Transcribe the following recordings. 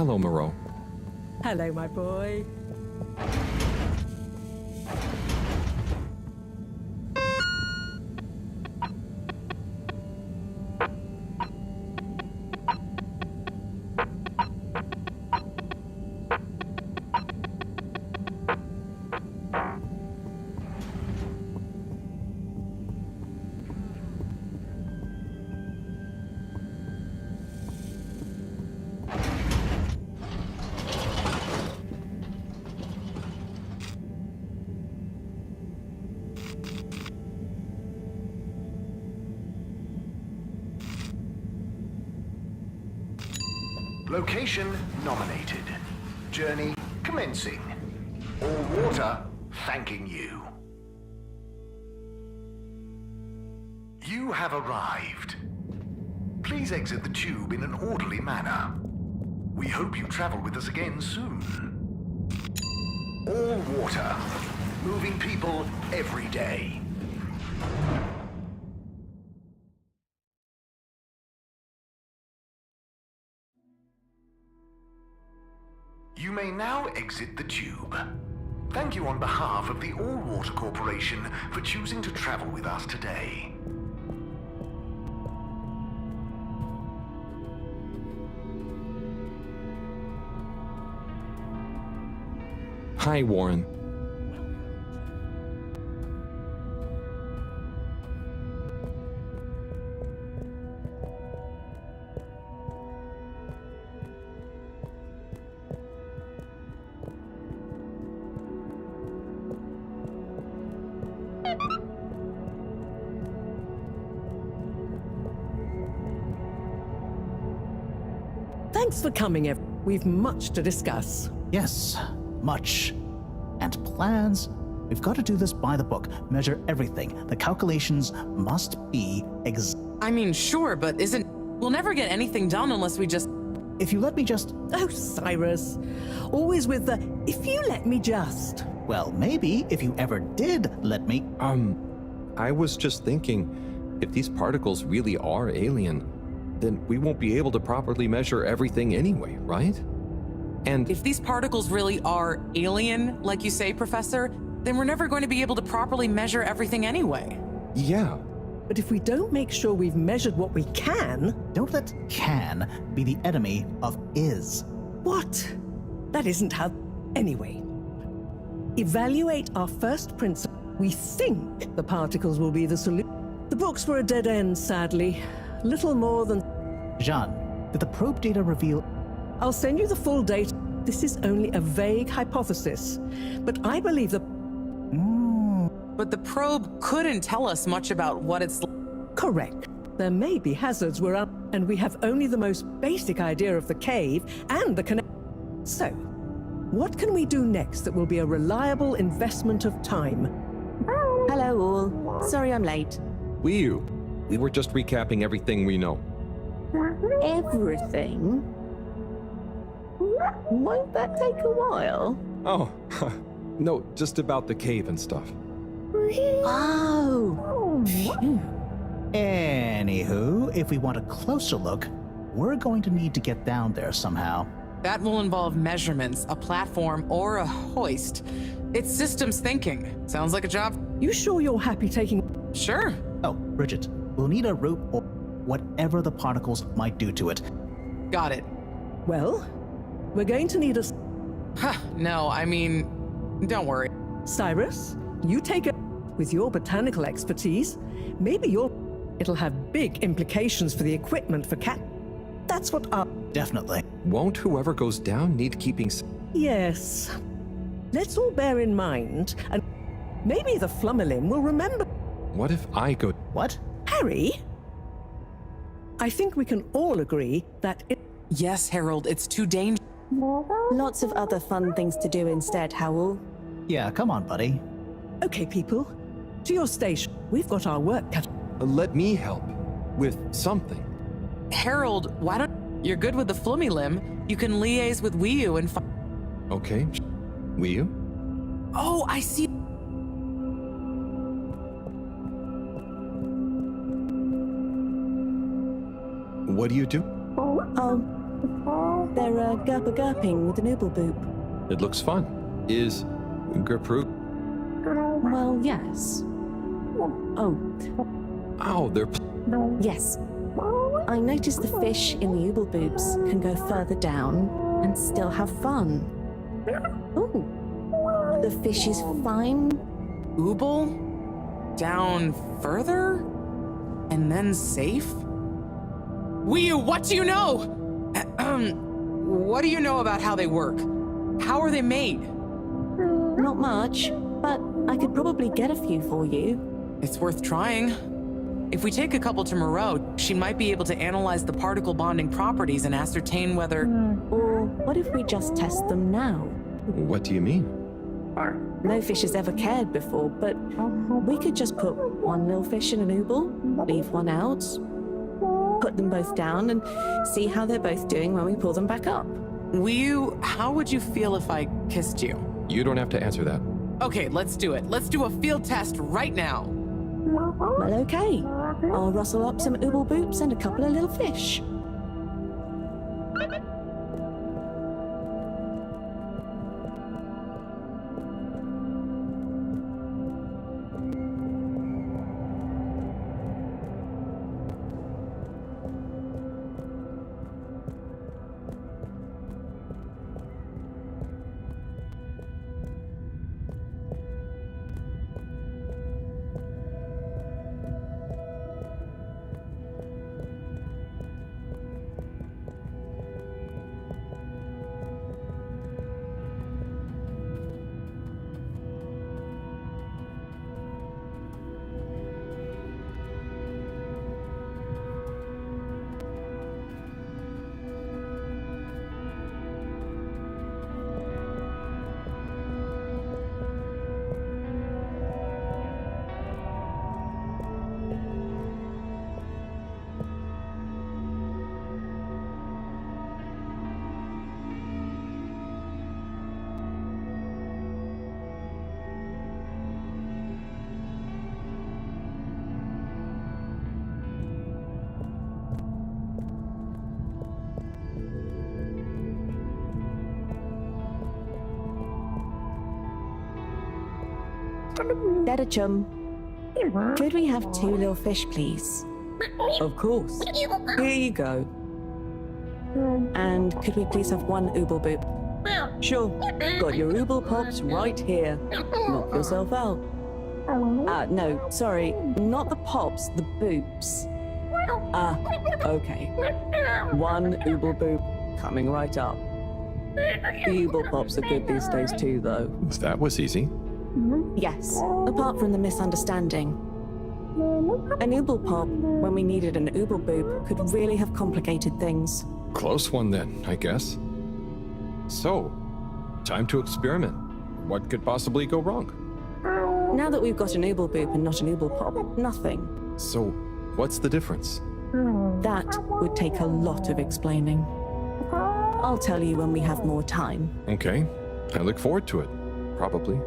Hello, Moreau. Hello, my boy. Location nominated. Journey commencing. All water thanking you. You have arrived. Please exit the tube in an orderly manner. We hope you travel with us again soon. All water. Moving people every day. You may now exit the tube. Thank you on behalf of the All Water Corporation for choosing to travel with us today. Hi, Warren. Thanks for coming, we've much to discuss. Yes, much. And plans? We've got to do this by the book, measure everything. The calculations must be I mean, sure, but we'll never get anything done unless we just... If you let me just... Oh, Cyrus. Always with the, if you let me just. Well, maybe if you ever did let me... I was just thinking, if these particles really are alien, then we won't be able to properly measure everything anyway, right? And If these particles really are alien, like you say, Professor, then we're never going to be able to properly measure everything anyway. yeah, But if we don't make sure we've measured what we can... Don't let can be the enemy of is. What? That isn't how... Anyway. Evaluate our first principle. We think the particles will be the solution. The books were a dead end, sadly. Little more than... Jean, did the probe data reveal... I'll send you the full data. This is only a vague hypothesis. But I believe the... But the probe couldn't tell us much about what it's... Correct. There may be hazards we're up, and we have only the most basic idea of the cave and the connect. So, what can we do next that will be a reliable investment of time? Hello all. Sorry I'm late. we were just recapping everything we know. Everything? Won't that take a while? Oh, no, just about the cave and stuff. Oh. Anywho, if we want a closer look, we're going to need to get down there somehow. That will involve measurements, a platform, or a hoist. It's systems thinking. Sounds like a job. You sure you're happy taking... Sure. Oh, Bridget, we'll need a rope or whatever the particles might do to it. Got it. Well, we're going to need a... Huh, no, I mean, don't worry. Cyrus, you take it with your botanical expertise. Maybe it'll have big implications for the equipment for cat. That's what our... Definitely. Won't whoever goes down need keeping... Yes. Let's all bear in mind, and maybe the Flummerlin will remember... What if I go... What? Harry? I think we can all agree that it... Yes, Harold, it's too dangerous. Lots of other fun things to do instead, Howell. Yeah, come on, buddy. Okay, people. To your station. We've got our work cut. Let me help with something. Harold, why don't... You're good with the flummy limb. You can liaise with Wiyu and... Okay, will you? Oh, I see. What do you do? They're gurping with an ooble boop. It looks fun. Is Gertrude? Well, yes. Oh, Ow, they're. yes. I noticed the fish in the ooble boobs can go further down and still have fun. Oh, the fish is fine. Ooble? Down further? And then safe? What do you know? What do you know about how they work? How are they made? Not much, but I could probably get a few for you. It's worth trying. If we take a couple to Moreau, she might be able to analyze the particle bonding properties and ascertain whether... Or what if we just test them now? What do you mean? No fish has ever cared before, but we could just put one little fish in an ooble, leave one out, put them both down, and see how they're both doing when we pull them back up. How would you feel if I kissed you? You don't have to answer that. Okay, let's do it. Let's do a field test right now. Well, okay. I'll rustle up some ooble boops and a couple of little fish. Dead chum. Could we have two little fish, please? Of course. Here you go. And could we please have one ooble boop? Sure. Got your ooble pops right here. Knock yourself out. No, sorry, not the pops, the boops. Okay. One ooble boop coming right up. The ooble pops are good these days too, though. That was easy. Yes, apart from the misunderstanding. An ooble pop, when we needed an ooble boop, could really have complicated things. Close one then, I guess. So, time to experiment. What could possibly go wrong? Now that we've got an ooble boop and not an ooble pop, nothing. So, what's the difference? That would take a lot of explaining. I'll tell you when we have more time. Okay, I look forward to it. Probably.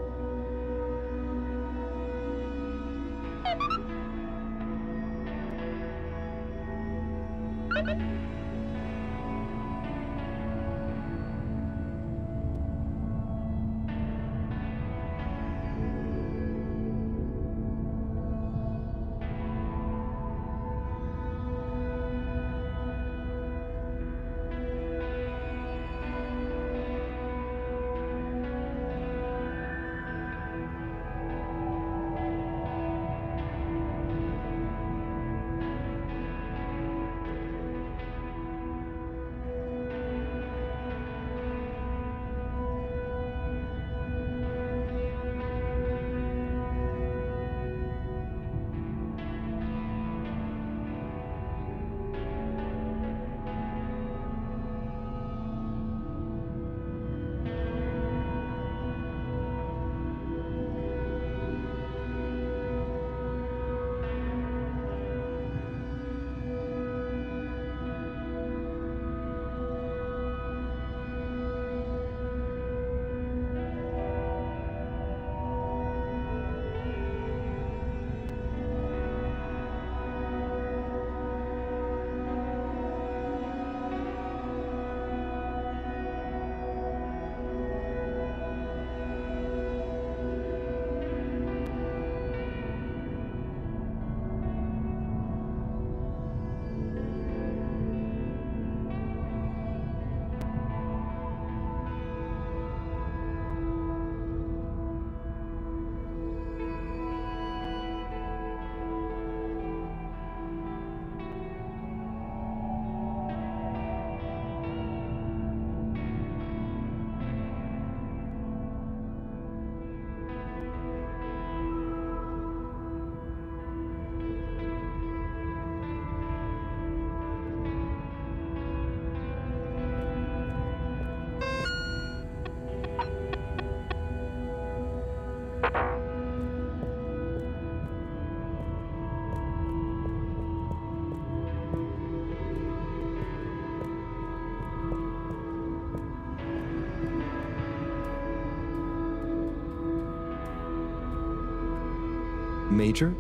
Major,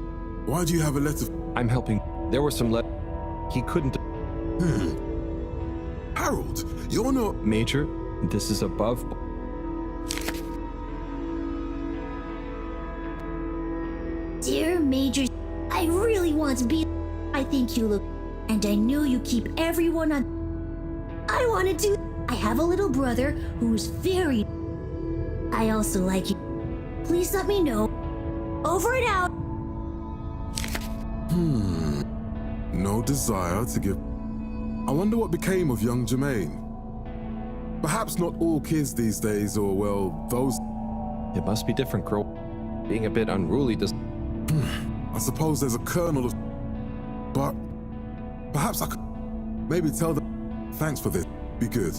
Why do you have a letter? I'm helping. There were some he couldn't. Harold, you're not. Major, this is above. Dear Major, I really want to be. I think you look, and I know you keep everyone on. I want to do. I have a little brother who is very. I also like you. Please let me know. Over and out. No desire to give. I wonder what became of young Jermaine. Perhaps not all kids these days, or well, those. It must be different, girl. Being a bit unruly does. I suppose there's a kernel of. But perhaps I could maybe tell them thanks for this. Be good.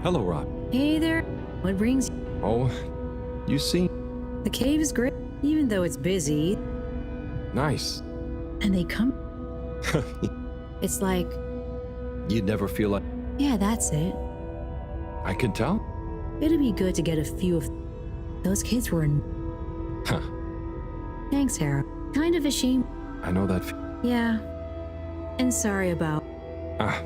Hello, Rob. Hey there. What brings you? Oh, you seem The cave is great, even though it's busy. nice. And they come. It's like, You'd never feel like. yeah, that's it. I can tell. It'd be good to get a few of those kids were. Huh. Thanks, Sarah. Kind of a shame. I know that. Yeah. And sorry about. Ah.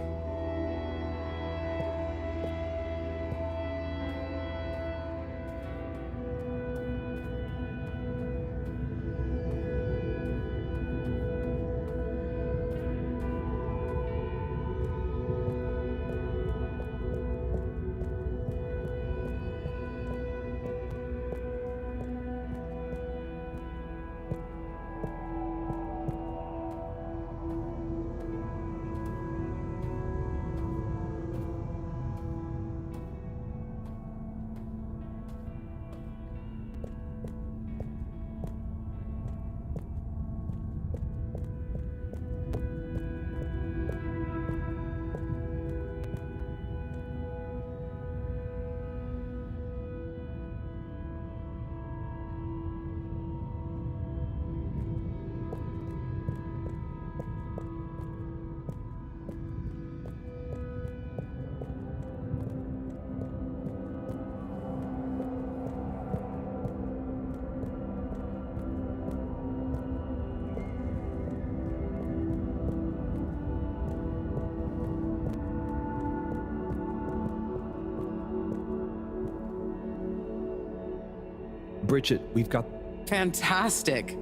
Bridget, we've got. Fantastic.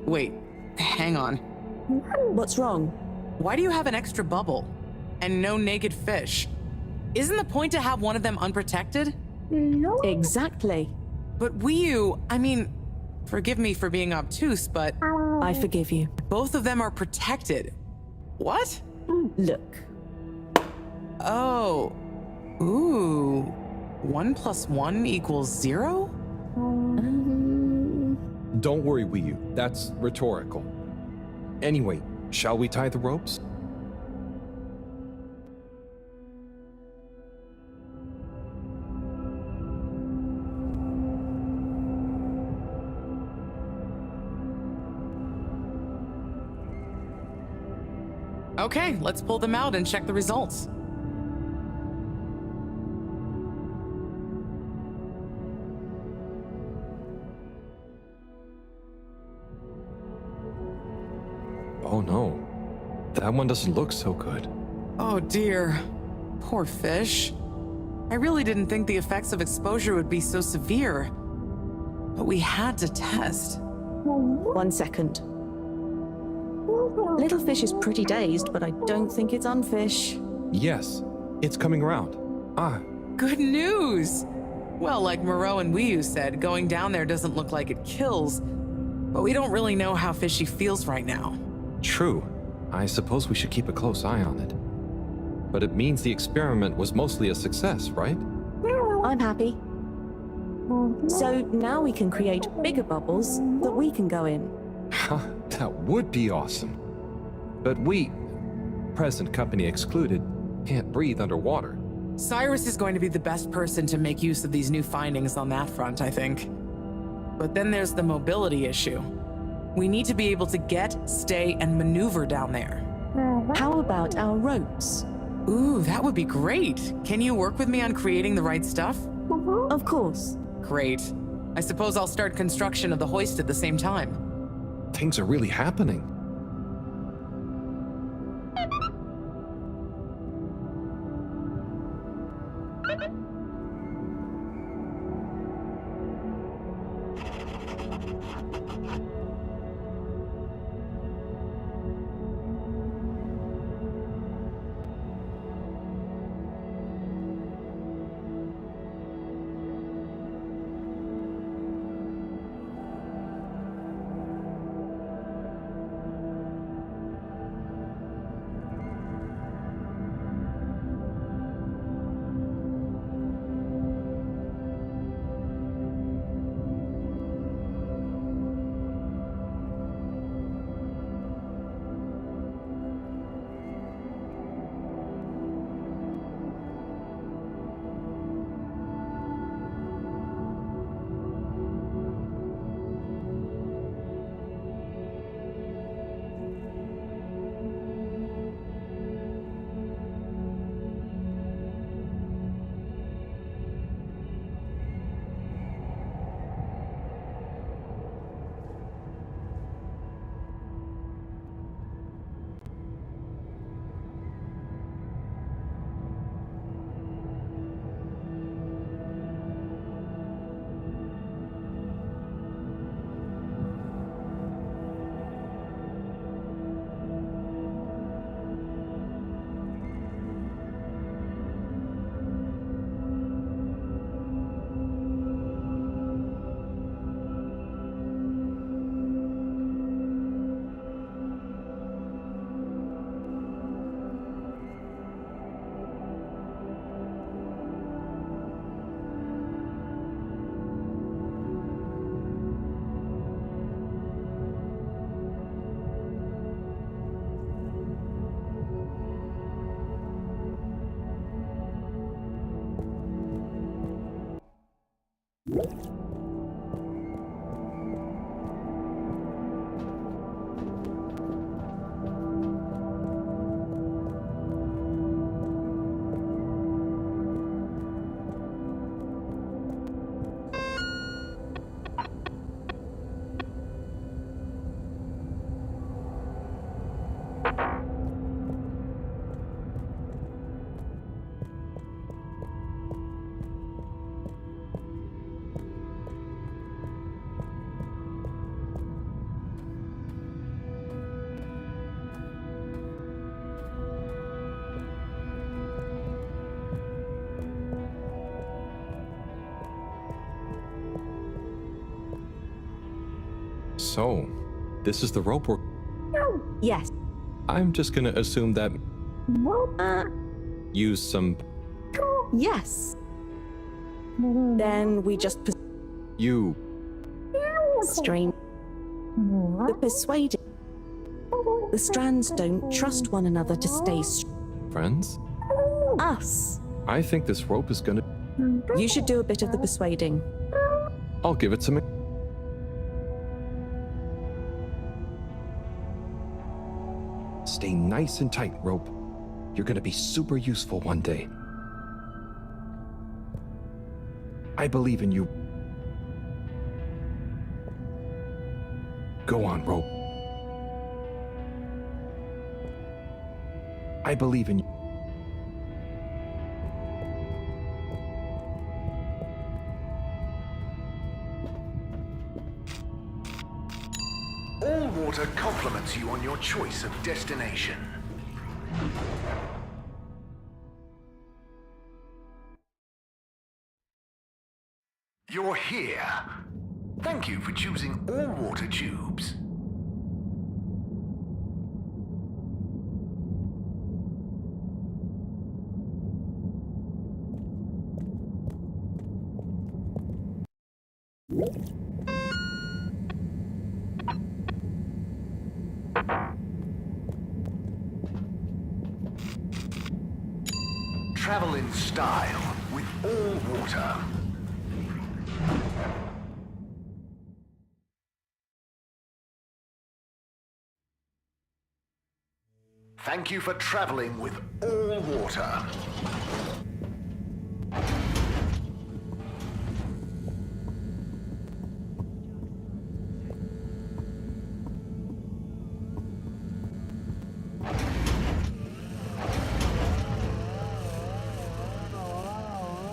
Wait, hang on. What's wrong? Why do you have an extra bubble? And no naked fish? Isn't the point to have one of them unprotected? Exactly. But I mean, forgive me for being obtuse, but I forgive you. both of them are protected. What? Look. Oh. Ooh. 1 + 1 = 0? Don't worry, Wii U. That's rhetorical. Anyway, shall we tie the ropes? Okay, let's pull them out and check the results. Oh no. That one doesn't look so good. Oh dear. Poor fish. I really didn't think the effects of exposure would be so severe. But we had to test. 1 second. Little fish is pretty dazed, but I don't think it's unfish. Yes, it's coming around. Ah, Good news! Well, like Moreau and Wiyu said, going down there doesn't look like it kills. But we don't really know how fishy feels right now. true. I suppose we should keep a close eye on it. But it means the experiment was mostly a success, right? I'm happy. So now we can create bigger bubbles that we can go in. Huh, that would be awesome. But we, present company excluded, can't breathe underwater. Cyrus is going to be the best person to make use of these new findings on that front, I think. But then there's the mobility issue. We need to be able to get, stay, and maneuver down there. How about our ropes? Ooh, that would be great. Can you work with me on creating the right stuff? Of course. Great. I suppose I'll start construction of the hoist at the same time. Things are really happening. So, this is the rope we're... Yes. I'm just gonna assume that... use some... Yes. Then we just You... strain. The persuading. The strands don't trust one another to stay friends? us. I think this rope is gonna... You should do a bit of the persuading. I'll give it some... Stay nice and tight, rope. You're gonna be super useful one day. I believe in you. Go on, rope. I believe in you. All water compliments you on your choice of destination. You're here. Thank you for choosing all water tubes. Travel in style with all water. Thank you for traveling with all water.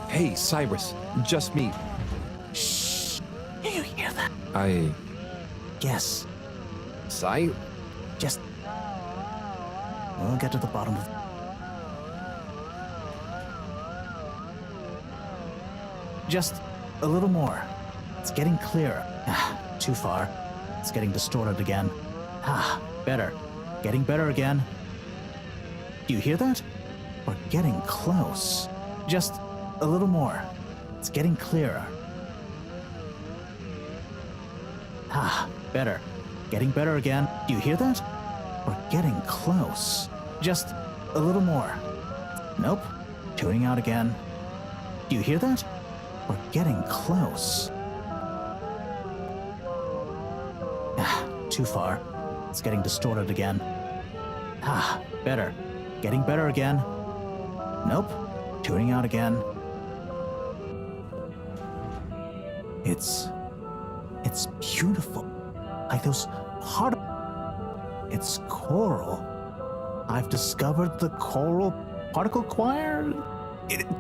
Hey, Cyrus, just me. Shh. Do you hear that? I. Yes. Cy? Just. We'll get to the bottom of. Just a little more. It's getting clearer. Too far. It's getting distorted again. Better. Getting better again. Do you hear that? We're getting close. Just a little more. It's getting clearer. Better. Getting better again. Do you hear that? We're getting close. Just a little more. Nope. Tuning out again. Do you hear that? We're getting close. Too far. It's getting distorted again. Better. Getting better again. Nope. Tuning out again. It's beautiful. Like those It's coral. I've discovered the coral particle choir.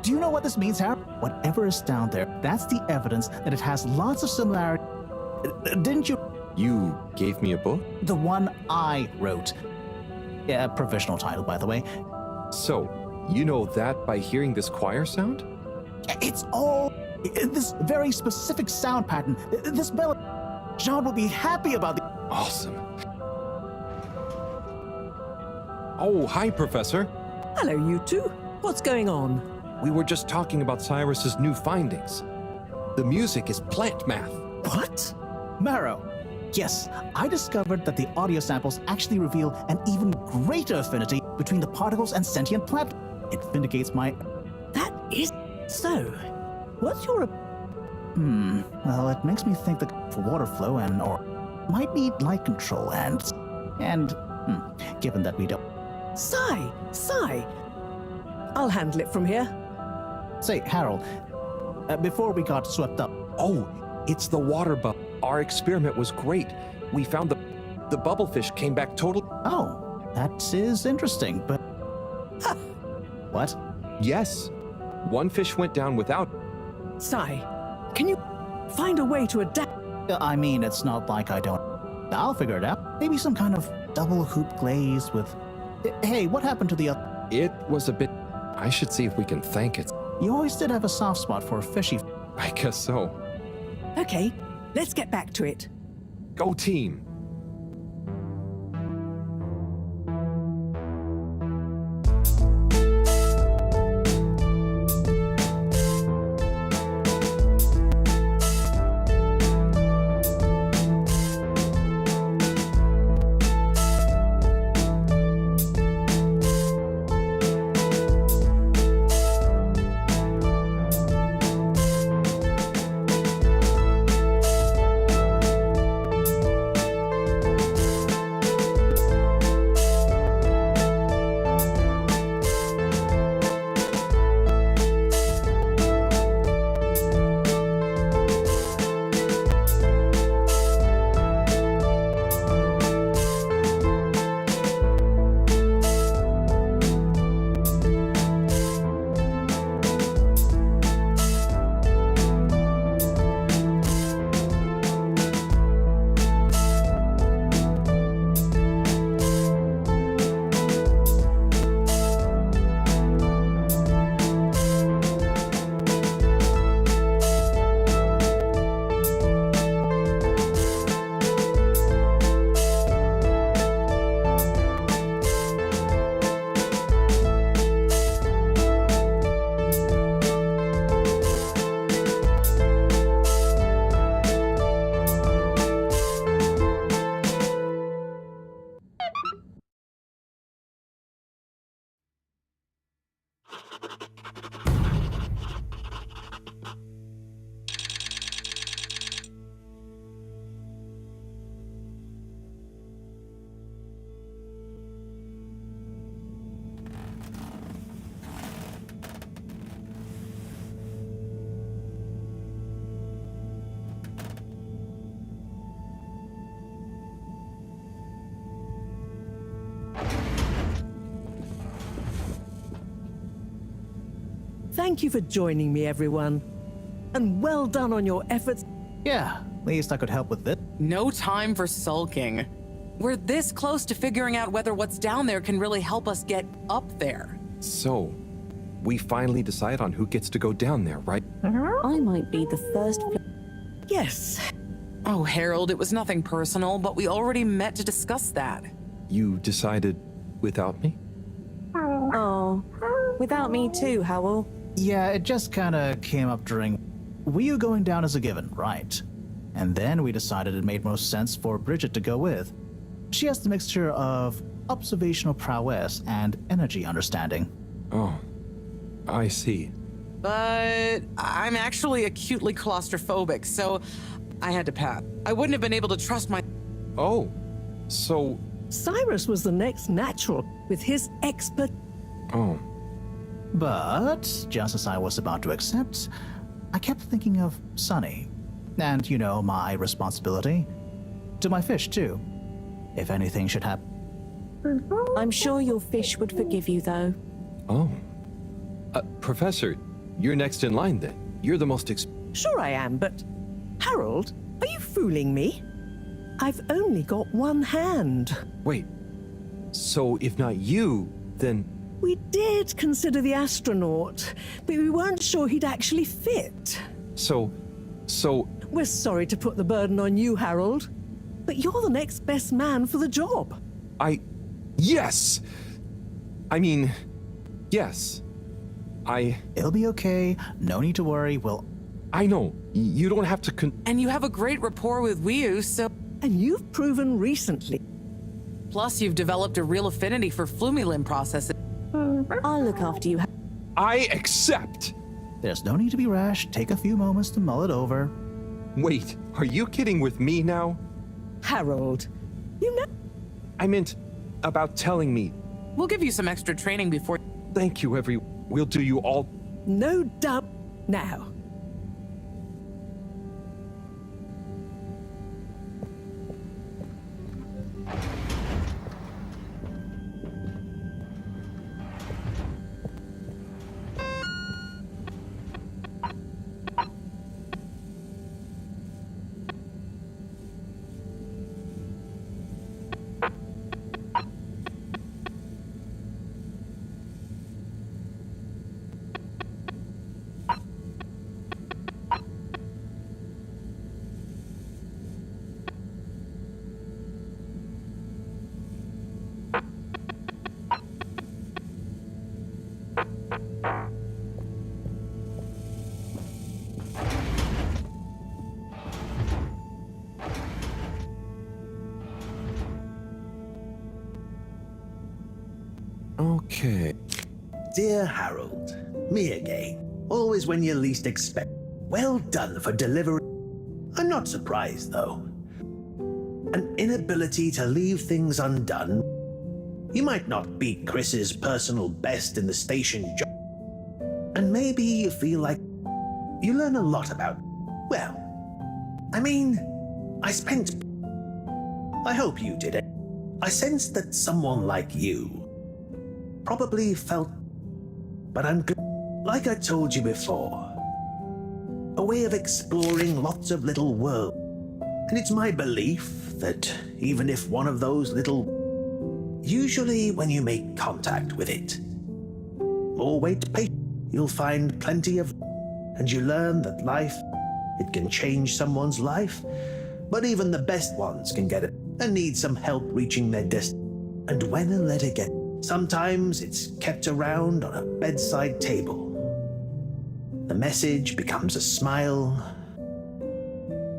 Do you know what this means, Harry? Whatever is down there, that's the evidence that it has lots of similarity. Didn't you? You gave me a book? The one I wrote. Yeah, provisional title, by the way. So, you know that by hearing this choir sound? It's all this very specific sound pattern. This melody. John will be happy about the. Awesome. Oh, hi, Professor. Hello, you two. What's going on? We were just talking about Cyrus's new findings. The music is plant math. What? Marrow. Yes, I discovered that the audio samples actually reveal an even greater affinity between the particles and sentient plant. It vindicates my. That is so. What's your. Well, it makes me think that for water flow or might need light control and given that we don't. Sigh. I'll handle it from here. Say, Harold, before we got swept up. Oh, it's the water bubble. Our experiment was great. We found the bubblefish came back total. Oh, that is interesting, but. What? Yes. One fish went down without. Sigh, can you find a way to adapt? I mean, it's not like I don't. I'll figure it out. Maybe some kind of double hoop glaze with. Hey, what happened to the other? It was a bit. I should see if we can thank it. You always did have a soft spot for fishy. I guess so. Okay, let's get back to it. Go team. Thank you for joining me, everyone. And well done on your efforts. Yeah, least I could help with this. No time for sulking. We're this close to figuring out whether what's down there can really help us get up there. So, we finally decide on who gets to go down there, right? I might be the first. Yes. Oh, Harold, it was nothing personal, but we already met to discuss that. You decided without me? Oh, without me too, Howell. Yeah, it just kinda came up during. Were going down as a given, right? And then we decided it made most sense for Bridget to go with. She has the mixture of observational prowess and energy understanding. Oh, I see. But I'm actually acutely claustrophobic, so I had to pass. I wouldn't have been able to trust my... Oh, so... Cyrus was the next natural with his expert. Oh, But, just as I was about to accept, I kept thinking of Sunny. And, you know, my responsibility. To my fish, too. If anything should happen. I'm sure your fish would forgive you, though. oh. Professor, you're next in line then. You're the most Sure I am, but Harold, are you fooling me? I've only got one hand. Wait, so if not you, then... We did consider the astronaut, but we weren't sure he'd actually fit. So... We're sorry to put the burden on you, Harold, but you're the next best man for the job. Yes! I mean, yes. It'll be okay. No need to worry. I know. You don't have to And you have a great rapport with Wiu, so... And you've proven recently. Plus, you've developed a real affinity for Flumilim processes. I'll look after you. I accept! There's no need to be rash. Take a few moments to mull it over. Wait, are you kidding with me now? Harold, you know... I meant about telling me. We'll give you some extra training before... Thank you, We'll do you all... No doubt. Now, Okay. Dear Harold, me again. Always when you least expect. Well done for delivering. I'm not surprised, though. An inability to leave things undone. You might not beat Chris's personal best in the station job. And maybe you feel like you learn a lot about... Well, I mean, I hope you did it. I sensed that someone like you probably felt... But I'm good. Like I told you before, a way of exploring lots of little worlds. And it's my belief that even if one of those little... Usually when you make contact with it, or wait patiently, you'll find plenty of... And you learn that life, it can change someone's life, but even the best ones can get it and need some help reaching their destiny. And when a letter gets... Sometimes it's kept around on a bedside table. The message becomes a smile,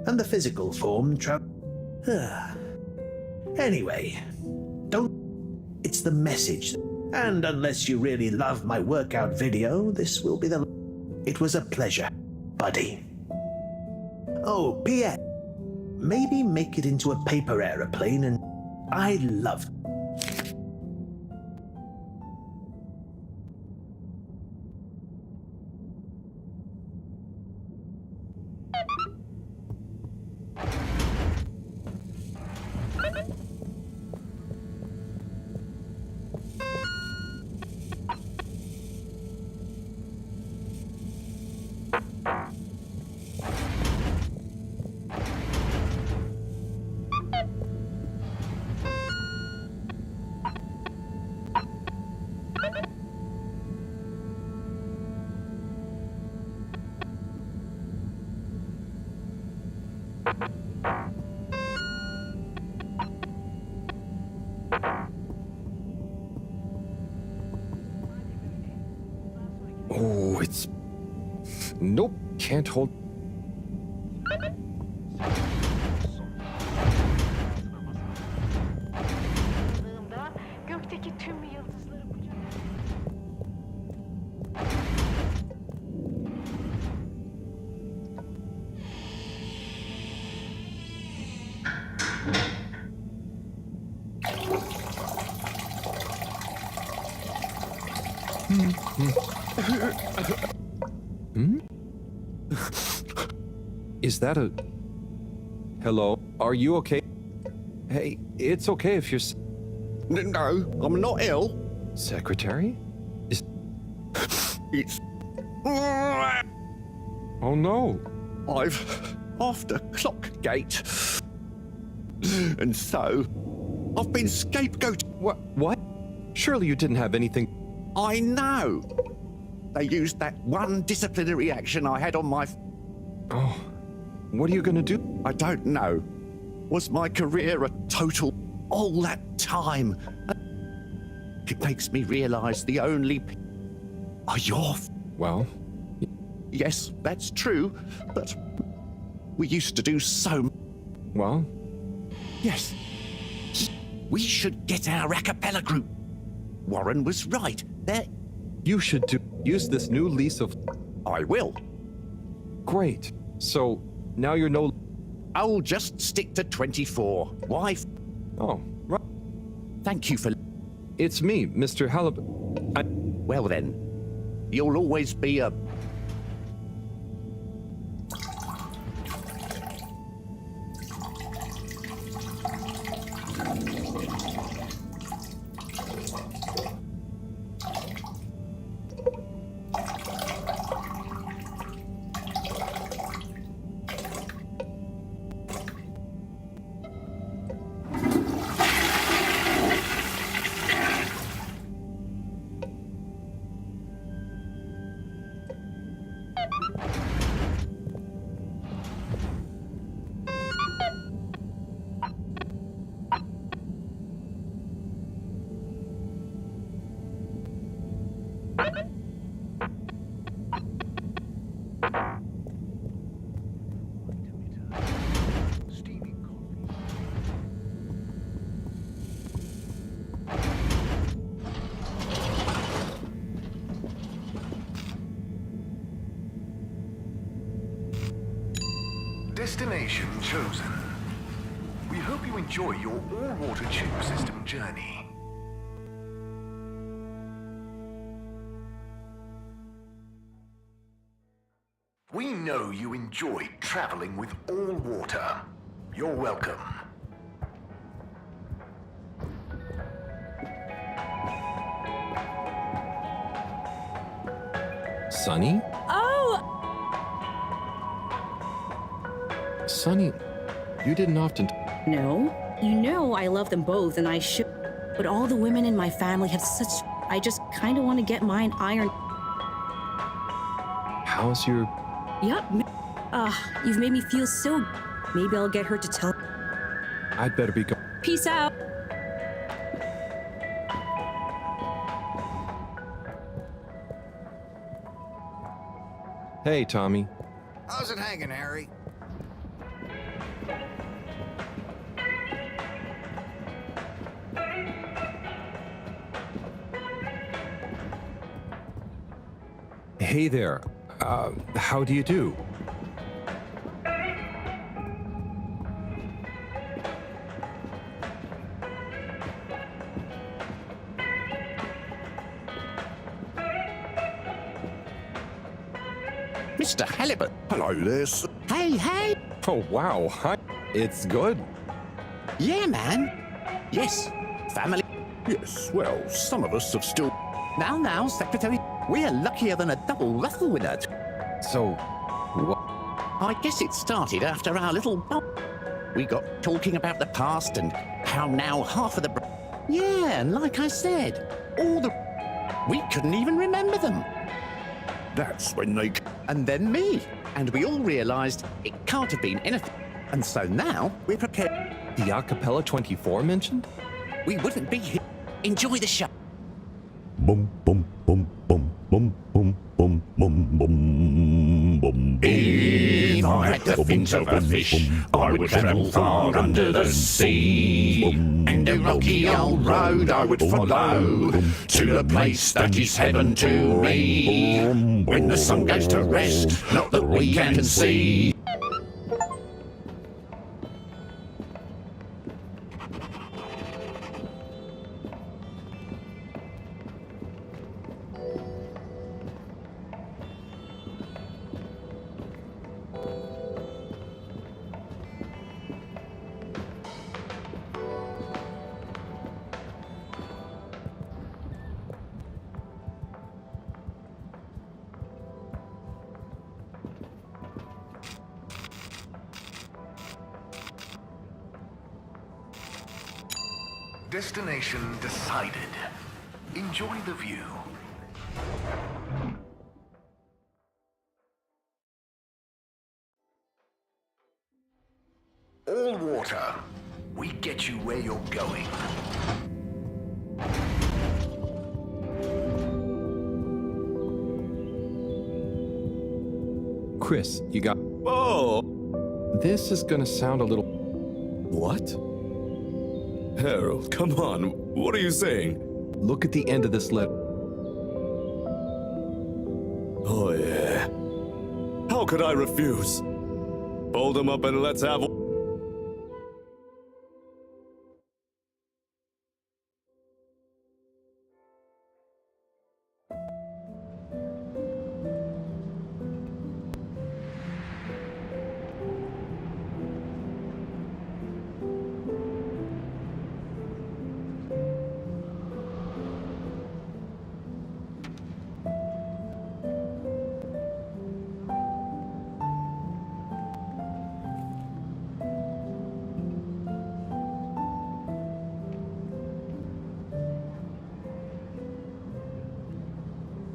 and the physical form Anyway, it's the message. And unless you really love my workout video, this will be the... It was a pleasure, buddy. Oh, P.S. Maybe make it into a paper aeroplane and... I love... Nope, can't hold. Gökteki tüm yıldızları Is that a... Hello? Are you okay? Hey, it's okay if you're... No, I'm not ill. Secretary? Is... It's... Oh no. I've off the clock gate. And so, I've been scapegoat. What? Surely you didn't have anything... I know. They used that one disciplinary action I had on my... Oh, what are you gonna do? I don't know. Was my career a total... all that time? It makes me realise the only... are your... Well... Yes, that's true, but... we used to do so... Well... Yes. We should get our a cappella group. Warren was right. You should use this new lease of... I will. Great. So, now you're no... I'll just stick to 24. Why? Oh, right. Thank you for... It's me, Mr. Halibut. Well then, you'll always be a... Destination chosen. We hope you enjoy your all-water tube system journey. We know you enjoyed traveling with all water. You're welcome. Sonny? Oh! Sonny, you didn't often... No. You know I love them both, and I should. But all the women in my family have such... I just kind of want to get mine ironed. How's your... Yup. You've made me feel so... Maybe I'll get her to tell... I'd better be going. Peace out. Hey, Tommy. How's it hanging, Harry? Hey there. How do you do? Mr. Halibut. Hello there, sir. Hey. Oh, wow. Hi. It's good. Yeah, man. Yes. Family. Yes, well, some of us have still... Now, Secretary. We're luckier than a double ruffle with it. So, what? I guess it started after our little bump. We got talking about the past and how now half of the... Yeah, and like I said, all the... We couldn't even remember them. That's when they... And then me. And we all realized it can't have been anything. And so now we're prepared. The Acapella 24 mentioned? We wouldn't be here. Enjoy the show. If I had the fins of a fish, I would travel far under the sea. And a rocky old road I would follow to the place that is heaven to me. When the sun goes to rest, not that we can see. Destination decided. Enjoy the view. All water. We get you where you're going. Chris, you got. Oh! This is gonna sound a little. What? Harold, come on. What are you saying? Look at the end of this letter. Oh, yeah. How could I refuse? Fold them up and let's have.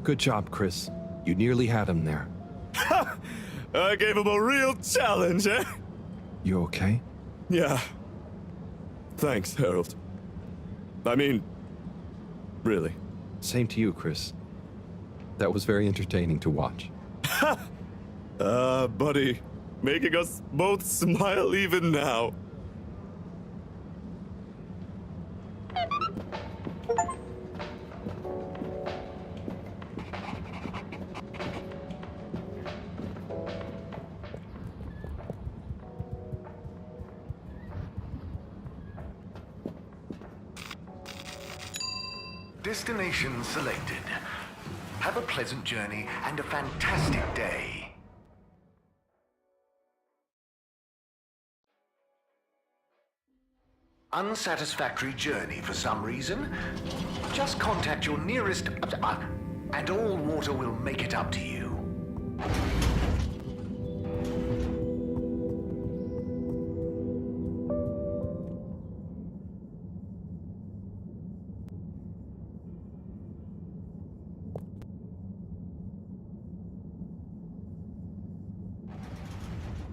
Good job, Chris. You nearly had him there. I gave him a real challenge, eh? You okay? Yeah. Thanks, Harold. I mean, really. Same to you, Chris. That was very entertaining to watch. Buddy, making us both smile even now. Destination selected. Have a pleasant journey and a fantastic day. Unsatisfactory journey for some reason? Just contact your nearest... and all water will make it up to you.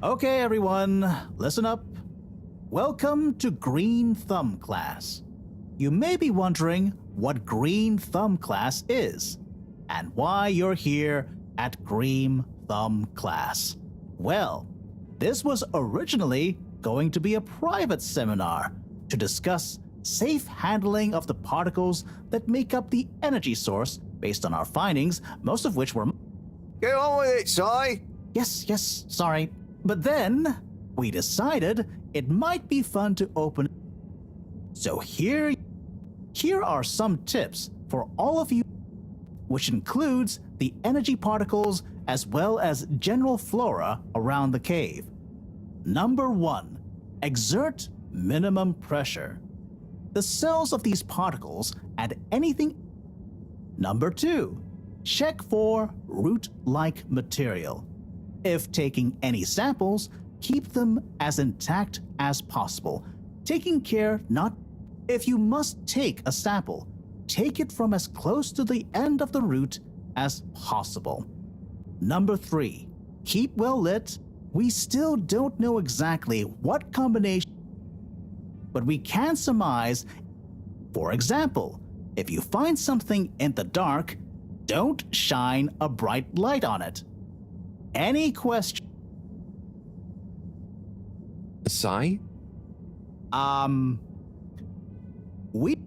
Okay, everyone, listen up. Welcome to Green Thumb class. You may be wondering what Green Thumb class is and why you're here at Green Thumb class. Well, this was originally going to be a private seminar to discuss safe handling of the particles that make up the energy source based on our findings, most of which were... Get on with it, Si. Yes, sorry. But then, we decided it might be fun to open. So here are some tips for all of you, which includes the energy particles as well as general flora around the cave. Number 1, exert minimum pressure. The cells of these particles add anything. Number 2, check for root-like material. If taking any samples, keep them as intact as possible, taking care not... If you must take a sample, take it from as close to the end of the root as possible. Number 3, keep well lit. We still don't know exactly what combination, but we can surmise. For example, If you find something in the dark, don't shine a bright light on it. Any question? Sai? We...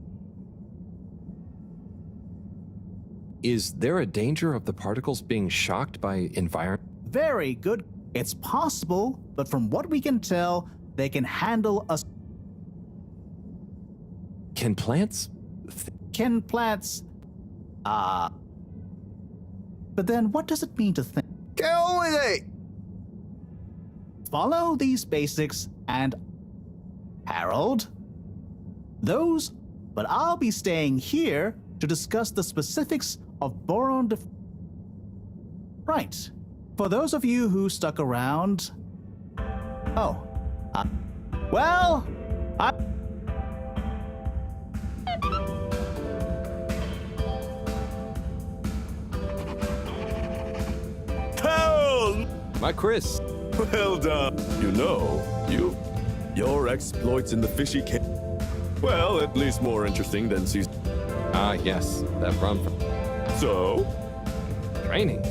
Is there a danger of the particles being shocked by environment? Very good. It's possible, but from what we can tell, they can handle a... Can plants? Can plants... But then what does it mean to think? Get on with it! Follow these basics and... Harold? Those... But I'll be staying here to discuss the specifics of boron Right. For those of you who stuck around... Oh. Well... Hell! My Chris. Well done. Your exploits in the fishy cave. Well, at least more interesting than season. Ah, yes. That run from So? training.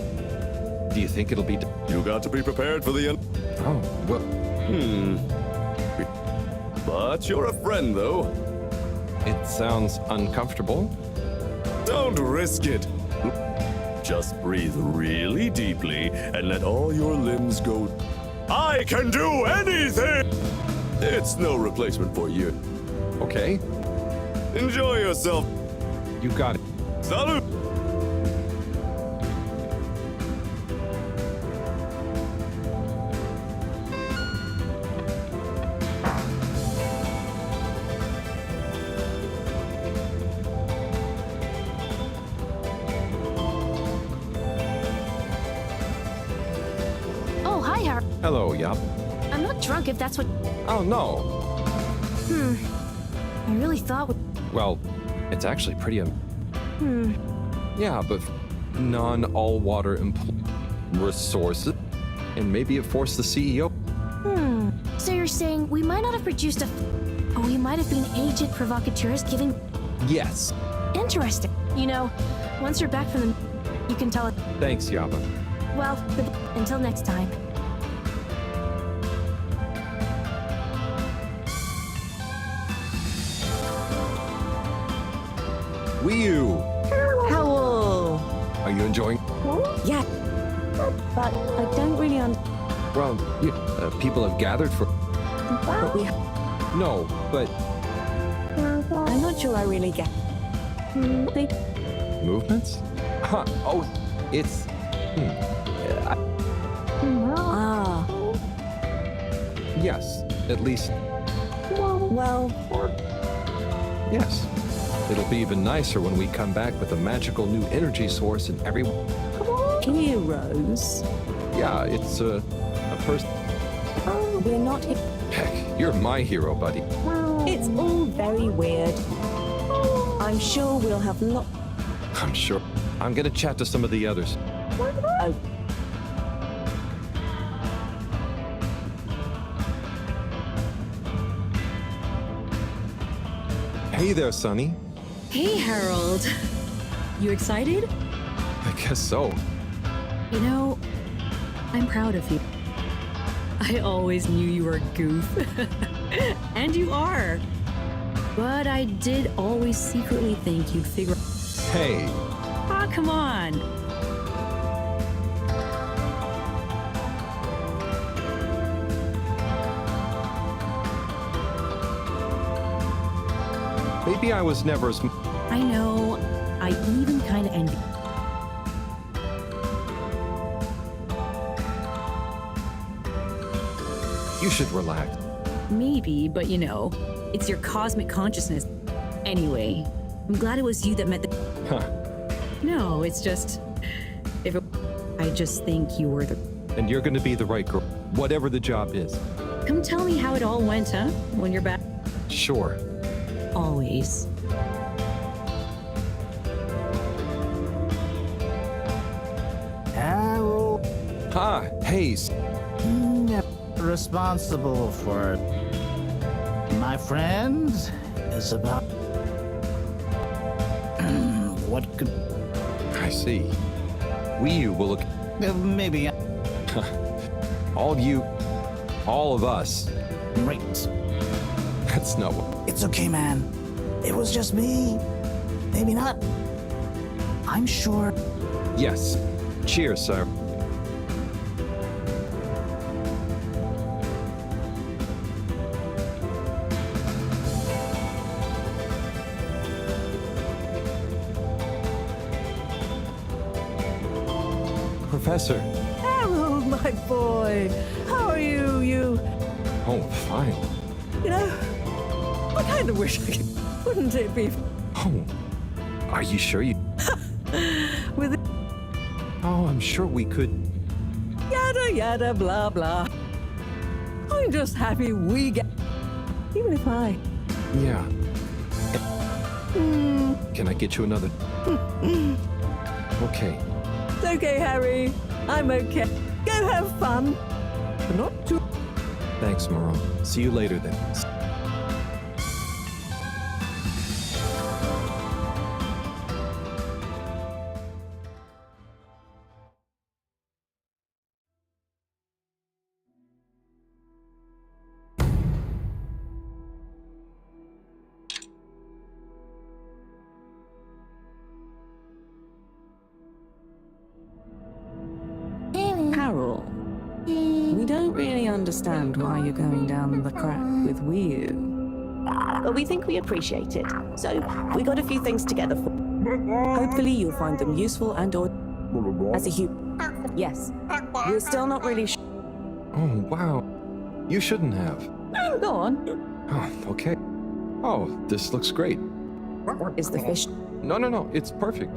Do you think it'll be... You got to be prepared for the end. Oh, well... But you're a friend, though. It sounds uncomfortable. Don't risk it. Just breathe really deeply and let all your limbs go. I can do anything! It's no replacement for you. Okay. Enjoy yourself. You got it. Salute! Oh, hi, Har. Hello, Yup. I'm not drunk if that's what. Oh, no. I really thought. Well, it's actually pretty... Yeah, but non-all-water resources. And maybe it forced the CEO... So you're saying we might not have produced a. Or we might have been agent provocateurs giving. Yes. Interesting. You know, once you're back from the. You can tell it. Thanks, Yaba. Well, until next time. Wii-U! Howl! Are you enjoying... Yeah. But I don't really Well, people have gathered for... But we... No, but... I'm not sure I really get... They... Movements? Huh. Oh, it's... Ah. Yes, at least... Well... Yes. It'll be even nicer when we come back with a magical new energy source and everyone... Heroes? Yeah, it's a person... We're not... Heck, you're my hero, buddy. It's all very weird. I'm sure we'll have I'm sure. I'm gonna chat to some of the others. Oh. Hey there, Sonny. Hey, Harold. You excited? I guess so. You know, I'm proud of you. I always knew you were a goof. And you are. But I did always secretly think you'd figure... Hey. Ah, come on. Maybe I was never as... I know. I even kind of envy. You should relax. Maybe, but you know, it's your cosmic consciousness. Anyway, I'm glad it was you that met the... Huh. No, it's just... I just think you were the... And you're gonna be the right girl, whatever the job is. Come tell me how it all went, huh? When you're back. Sure. Always. Harold. Ah, hey. Responsible for my friend is about... what could... I see. We will look. maybe... All of us. Right. That's not what. It's okay, man. It was just me. Maybe not. I'm sure. Yes. Cheers, sir. Professor. Harold, my boy. How are you? Oh, fine. You know, I kind of wish I could. Wouldn't it be? Oh, are you sure you? With Oh, I'm sure we could. yada yada blah blah. I'm just happy we get. Even if I. Yeah. Can I get you another? Okay. It's okay, Harry. I'm okay. Go have fun. But not too. Thanks, Moreau. See you later then. Carol, we don't really understand why you're going down the crack with Wii. But we think we appreciate it. So we got a few things together for. Hopefully you'll find them useful and or as a human. Yes. We're still not really sure. Oh, wow. You shouldn't have. Go on. Oh, okay. Oh, this looks great. Is the fish? No. It's perfect.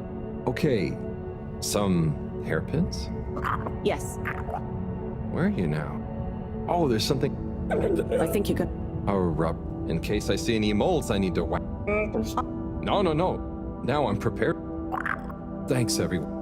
Okay. Some hairpins? Yes. Where are you now? Oh, there's something. I think you can. Oh, in case I see any moles, I need to whack. No. Now I'm prepared. Thanks, everyone.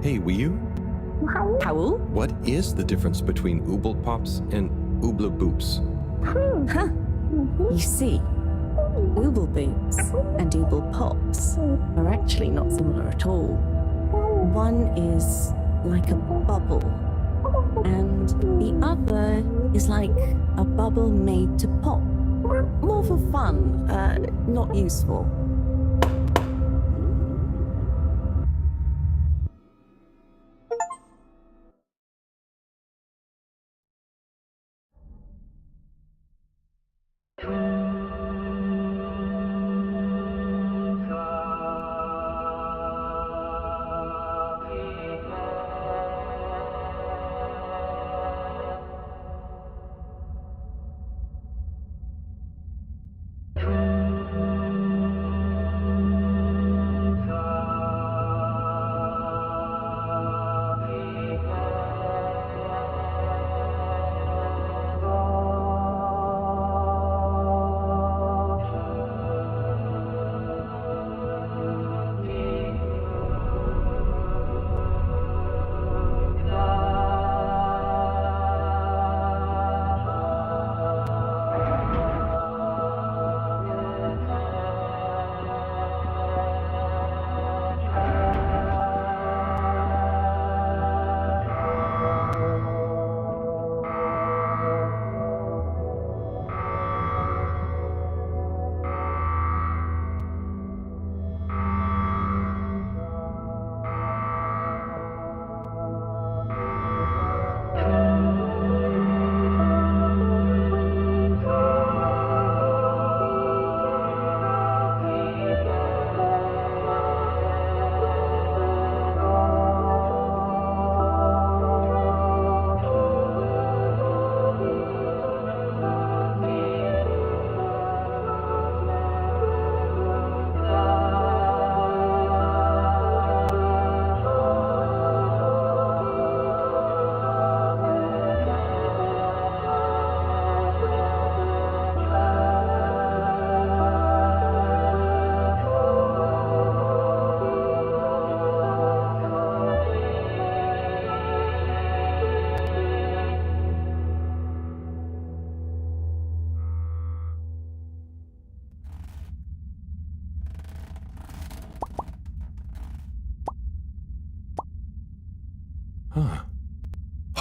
Hey, Wii Howl? What is the difference between Ooble Pops and Ooble Boops? Huh. You see, Ooble Boots and Ooble Pops are actually not similar at all. One is like a bubble, and the other is like a bubble made to pop. More for fun, not useful.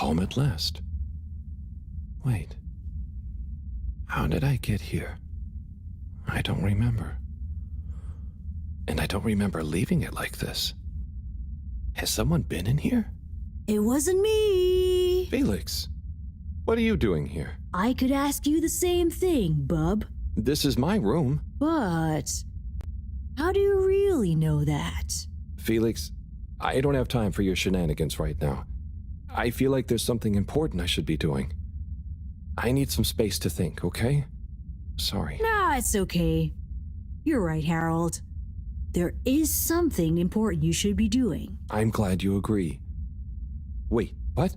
home at last. Wait. How did I get here? I don't remember. And I don't remember leaving it like this. Has someone been in here? It wasn't me. Felix, what are you doing here? I could ask you the same thing, bub. This is my room. But how do you really know that? Felix, I don't have time for your shenanigans right now. I feel like there's something important I should be doing. I need some space to think, okay? Sorry. Nah, it's okay. You're right, Harold. There is something important you should be doing. I'm glad you agree. Wait, what?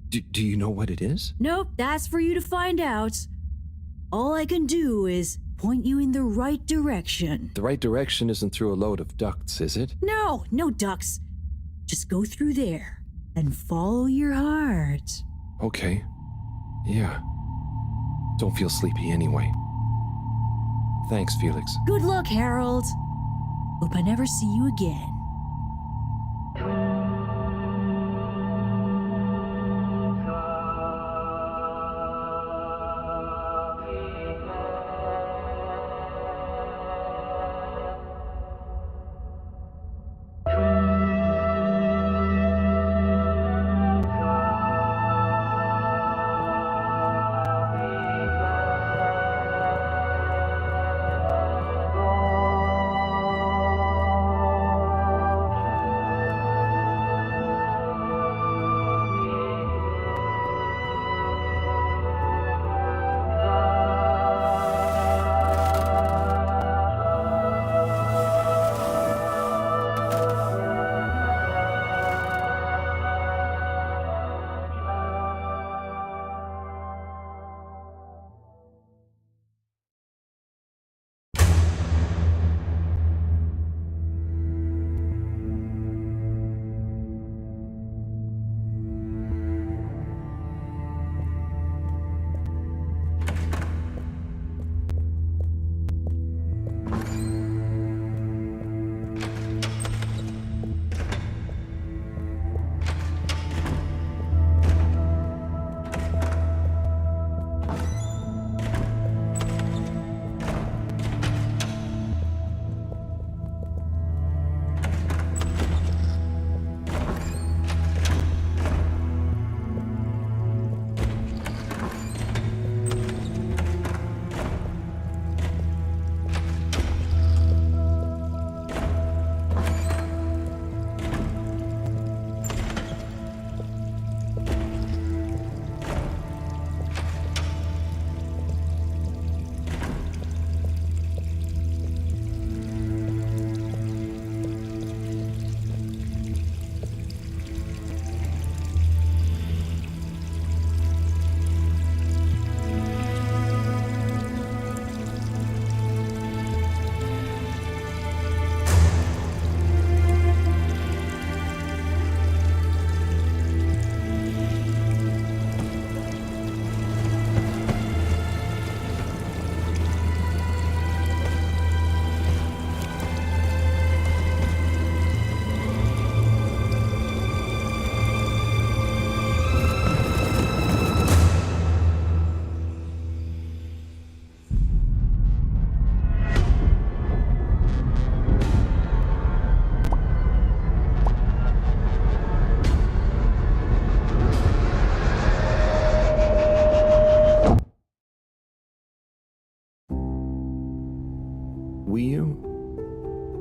Do you know what it is? Nope, that's for you to find out. All I can do is point you in the right direction. The right direction isn't through a load of ducts, is it? No, no ducks. Just go through there and follow your heart. Okay. Yeah. Don't feel sleepy anyway. Thanks, Felix. Good luck, Harold. Hope I never see you again.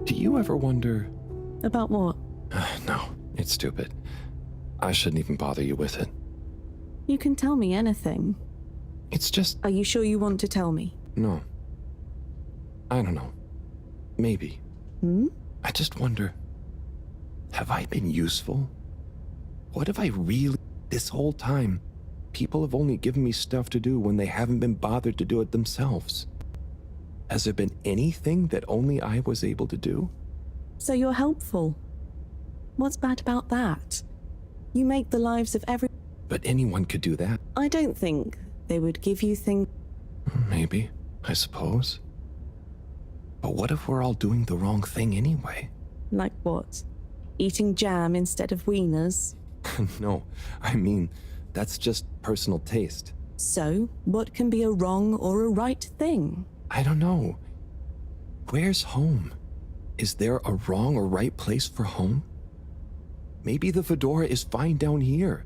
Do you ever wonder... About what? No, it's stupid. I shouldn't even bother you with it. You can tell me anything. It's just... Are you sure you want to tell me? No. I don't know. Maybe. I just wonder... Have I been useful? What have I really... This whole time, people have only given me stuff to do when they haven't been bothered to do it themselves. Has there been anything that only I was able to do? So you're helpful. What's bad about that? You make the lives of every... But anyone could do that. I don't think they would give you things... Maybe, I suppose. But what if we're all doing the wrong thing anyway? Like what? Eating jam instead of wieners? No, I mean, that's just personal taste. So, what can be a wrong or a right thing? I don't know. Where's home? Is there a wrong or right place for home? Maybe the fedora is fine down here.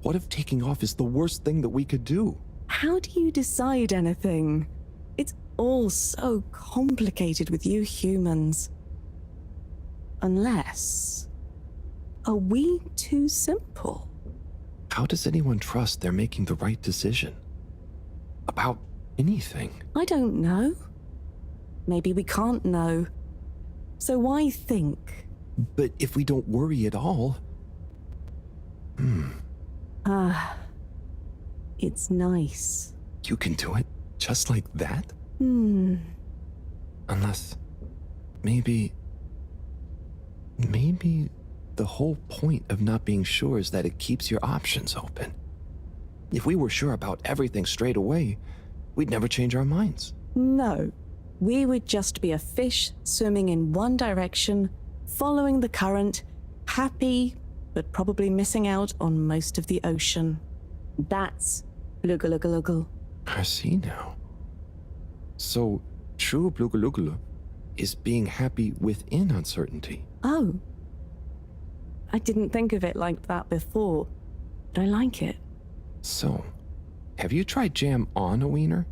What if taking off is the worst thing that we could do? How do you decide anything? It's all so complicated with you humans. Unless... Are we too simple? How does anyone trust they're making the right decision? About anything? I don't know. Maybe we can't know. So why think? But if we don't worry at all... It's nice. You can do it just like that? Unless... Maybe the whole point of not being sure is that it keeps your options open. If we were sure about everything straight away, we'd never change our minds. No. We would just be a fish swimming in one direction, following the current, happy, but probably missing out on most of the ocean. That's Blugalugalogal. I see now. So, true Blugalugalo is being happy within uncertainty. Oh. I didn't think of it like that before, but I like it. So, have you tried jam on a wiener?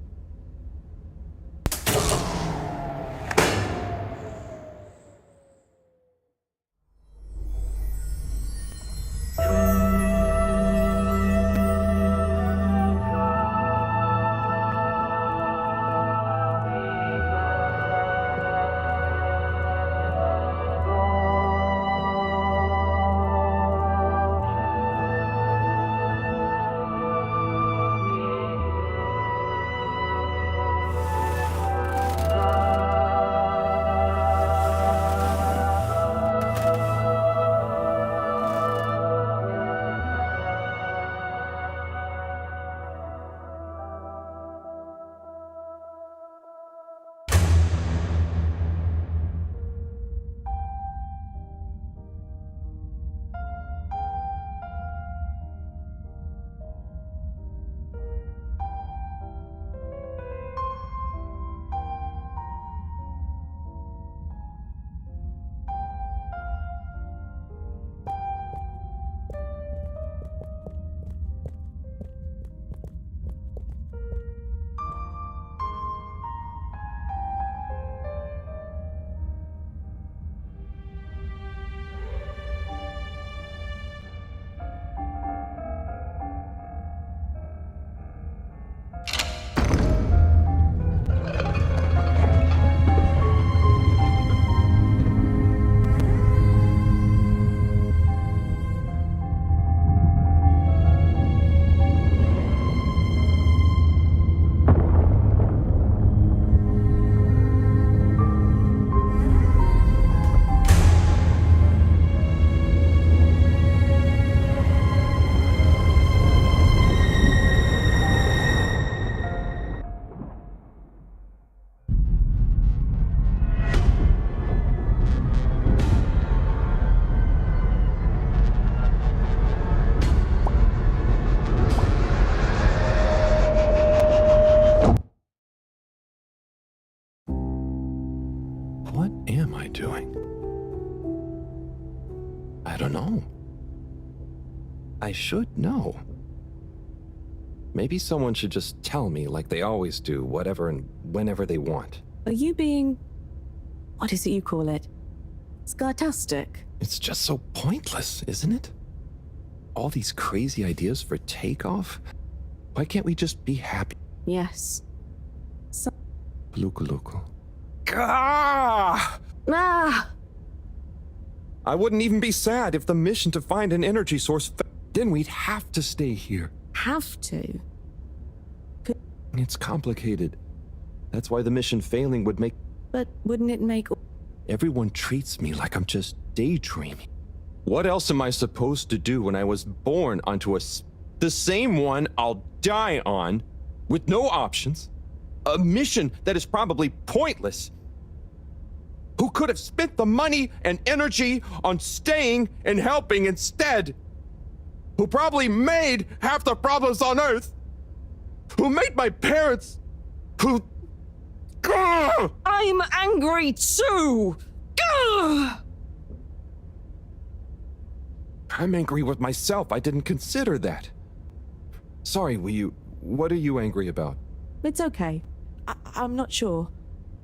What am I doing? I don't know. I should know. Maybe someone should just tell me like they always do, whatever and whenever they want. Are you being... what is it you call it? Scartastic? It's just so pointless, isn't it? All these crazy ideas for takeoff? Why can't we just be happy? Yes. So... Luku. Ah! Ah! I wouldn't even be sad if the mission to find an energy source then we'd have to stay here. Have to? It's complicated. That's why the mission failing would make... But wouldn't it make... Everyone treats me like I'm just daydreaming. What else am I supposed to do when I was born onto the same one I'll die on, with no options? A mission that is probably pointless. Who could have spent the money and energy on staying and helping instead? who probably made half the problems on Earth, who made my parents, who... Gah! I'm angry too! Gah! I'm angry with myself. I didn't consider that. Sorry, what are you angry about? It's okay. I'm not sure.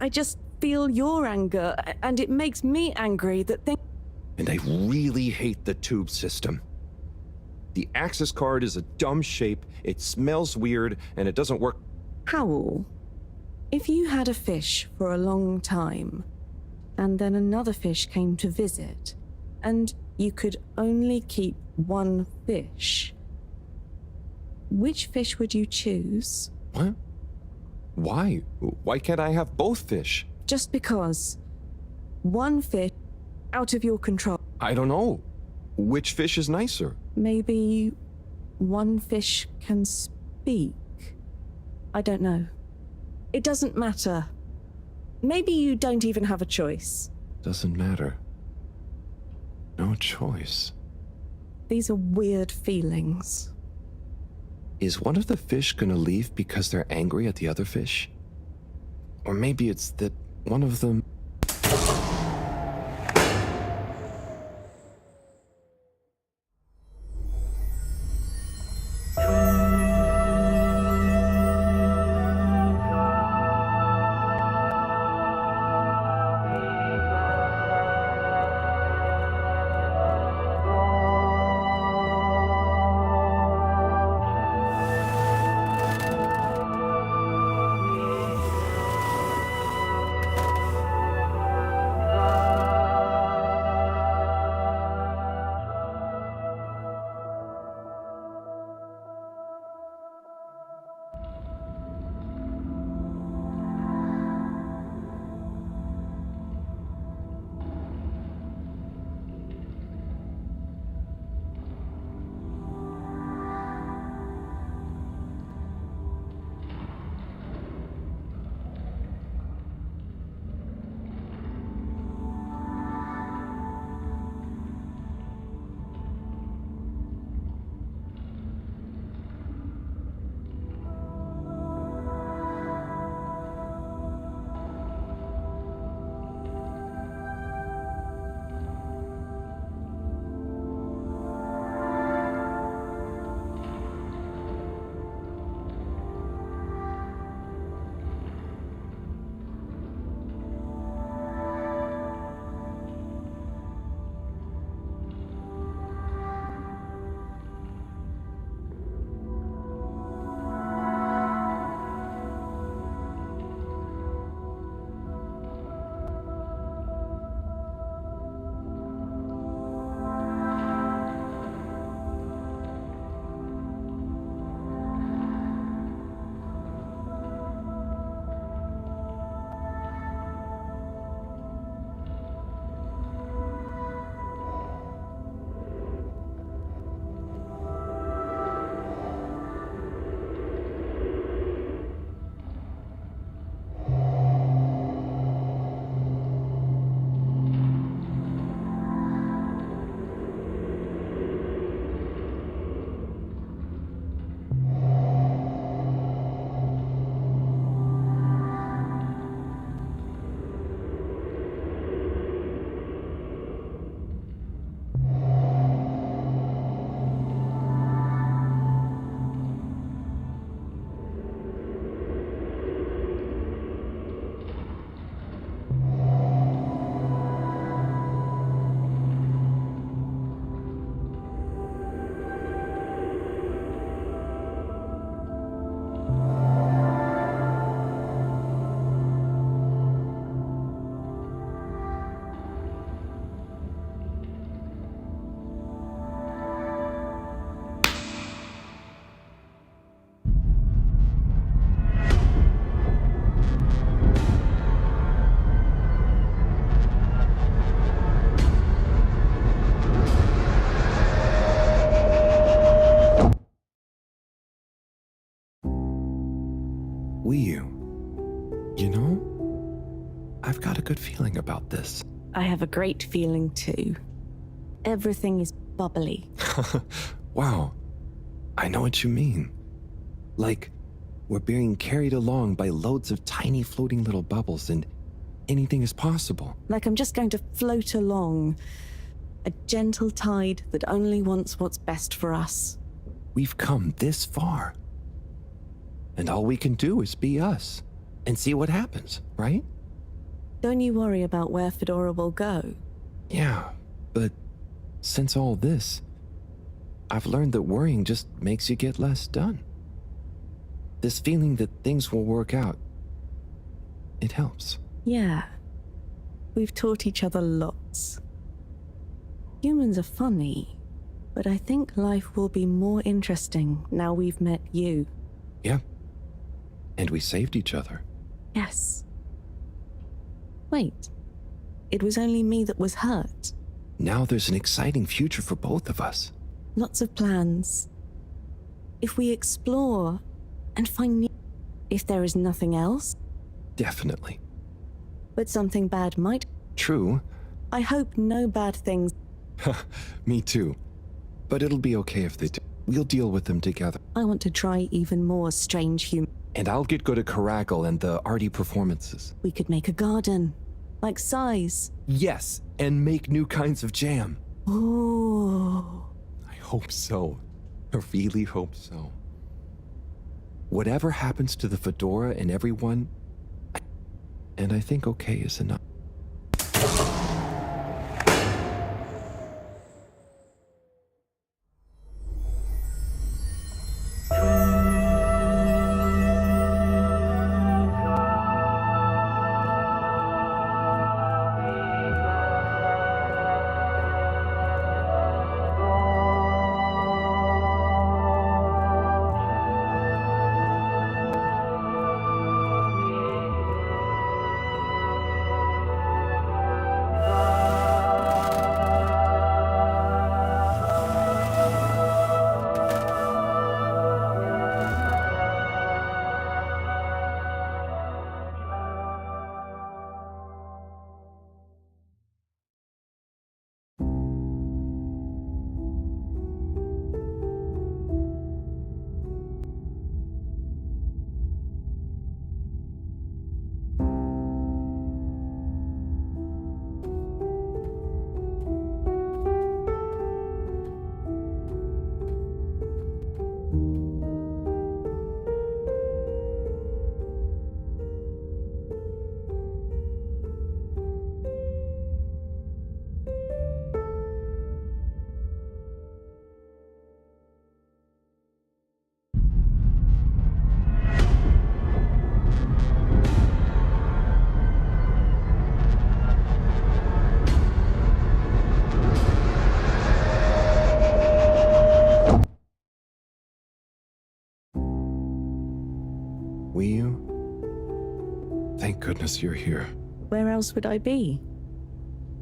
I just feel your anger, and it makes me angry that things... And I really hate the tube system. The access card is a dumb shape, it smells weird, and it doesn't work. Howl, if you had a fish for a long time, and then another fish came to visit, and you could only keep one fish, which fish would you choose? What? Why? Why can't I have both fish? Just because. One fish out of your control. I don't know. Which fish is nicer? Maybe one fish can speak. I don't know. It doesn't matter. Maybe you don't even have a choice. Doesn't matter. No choice. These are weird feelings. Is one of the fish gonna leave because they're angry at the other fish? Or maybe it's that one of them... You know, I've got a good feeling about this. I have a great feeling too. Everything is bubbly. Wow, I know what you mean. Like, we're being carried along by loads of tiny floating little bubbles and anything is possible. Like I'm just going to float along. A gentle tide that only wants what's best for us. We've come this far. And all we can do is be us and see what happens, right? Don't you worry about where Fedora will go. Yeah, but since all this, I've learned that worrying just makes you get less done. This feeling that things will work out, it helps. Yeah. We've taught each other lots. Humans are funny, but I think life will be more interesting now we've met you. Yeah. And we saved each other. Yes. Wait. It was only me that was hurt. Now there's an exciting future for both of us. Lots of plans. If we explore and find new... If there is nothing else. Definitely. But something bad might... True. I hope no bad things... Me too. But it'll be okay if they do. We'll deal with them together. I want to try even more strange humans. And I'll get good at Caracal and the arty performances. We could make a garden. Like size. Yes, and make new kinds of jam. Oh. I hope so. I really hope so. Whatever happens to the Fedora and everyone, and I think okay is enough. Thank goodness you're here. Where else would I be?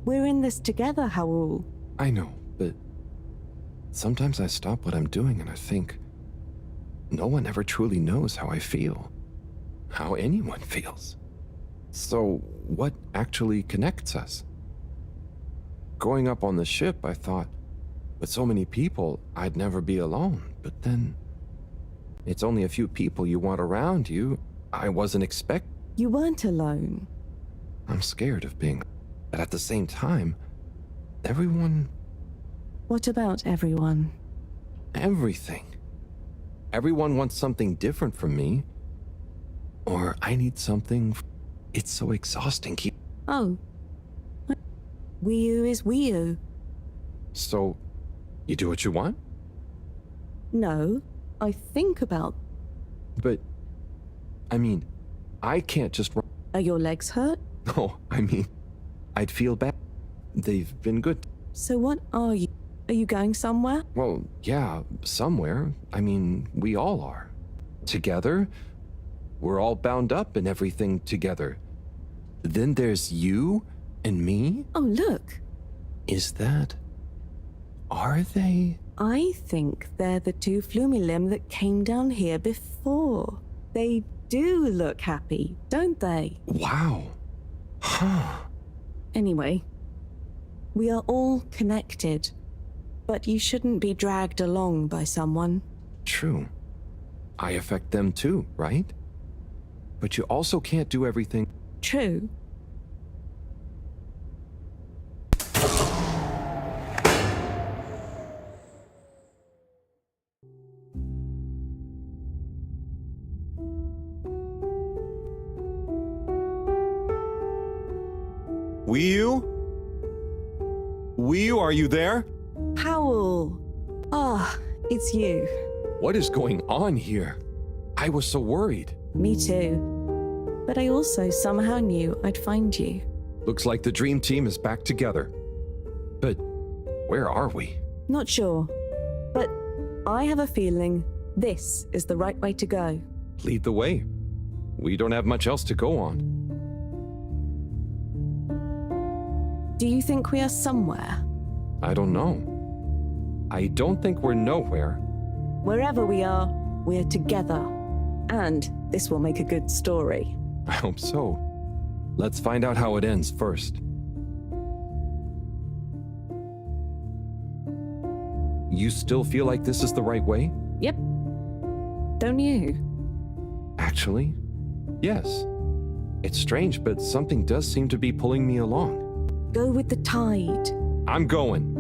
We're in this together, Howell. I know, but sometimes I stop what I'm doing and I think, no one ever truly knows how I feel. How anyone feels. So, what actually connects us? Growing up on the ship, I thought, with so many people, I'd never be alone. But then, it's only a few people you want around you. I wasn't expecting. You weren't alone. I'm scared of being. But at the same time, everyone. What about everyone? Everything. Everyone wants something different from me. Or I need something. It's so exhausting. Oh. Wii-U is Wii-U. So, you do what you want? No, I think about... But, I mean, I can't just... Are your legs hurt? No, I mean, I'd feel bad. They've been good. So what are you? Are you going somewhere? Well, yeah, somewhere. I mean, we all are. Together. We're all bound up in everything together. Then there's you and me? Oh, look. Is that... Are they? I think they're the two Flumilim that came down here before. They do look happy, don't they? Wow. Huh. Anyway, we are all connected. But you shouldn't be dragged along by someone. True. I affect them too, right? But you also can't do everything. True. Wiyu, are you there? Howl! Ah, it's you. What is going on here? I was so worried. Me too. But I also somehow knew I'd find you. Looks like the dream team is back together. But where are we? Not sure. But I have a feeling this is the right way to go. Lead the way. We don't have much else to go on. Do you think we are somewhere? I don't know. I don't think we're nowhere. Wherever we are, we're together. And this will make a good story. I hope so. Let's find out how it ends first. You still feel like this is the right way? Yep. Don't you? Actually, yes. It's strange, but something does seem to be pulling me along. Go with the tide. I'm going.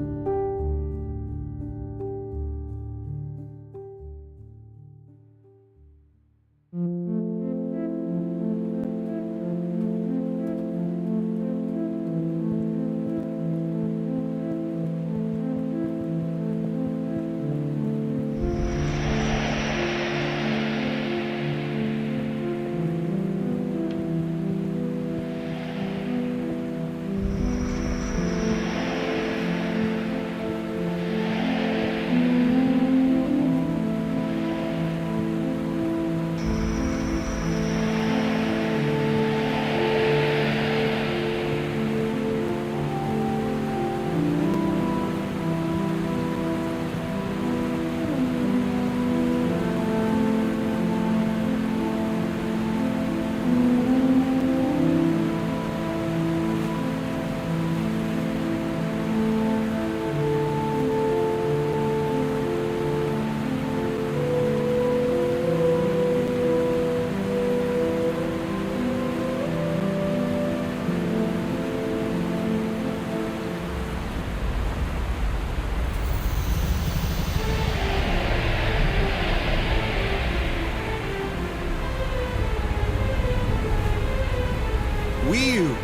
Wiyu!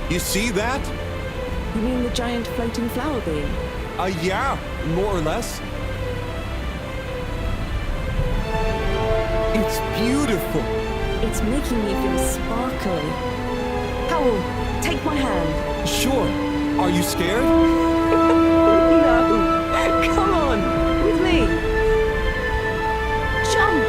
You see that? You mean the giant floating flower beam? Yeah, more or less. It's beautiful. It's making me feel sparkly. Howl, take my hand. Sure. Are you scared? No. Come on, with me. Jump!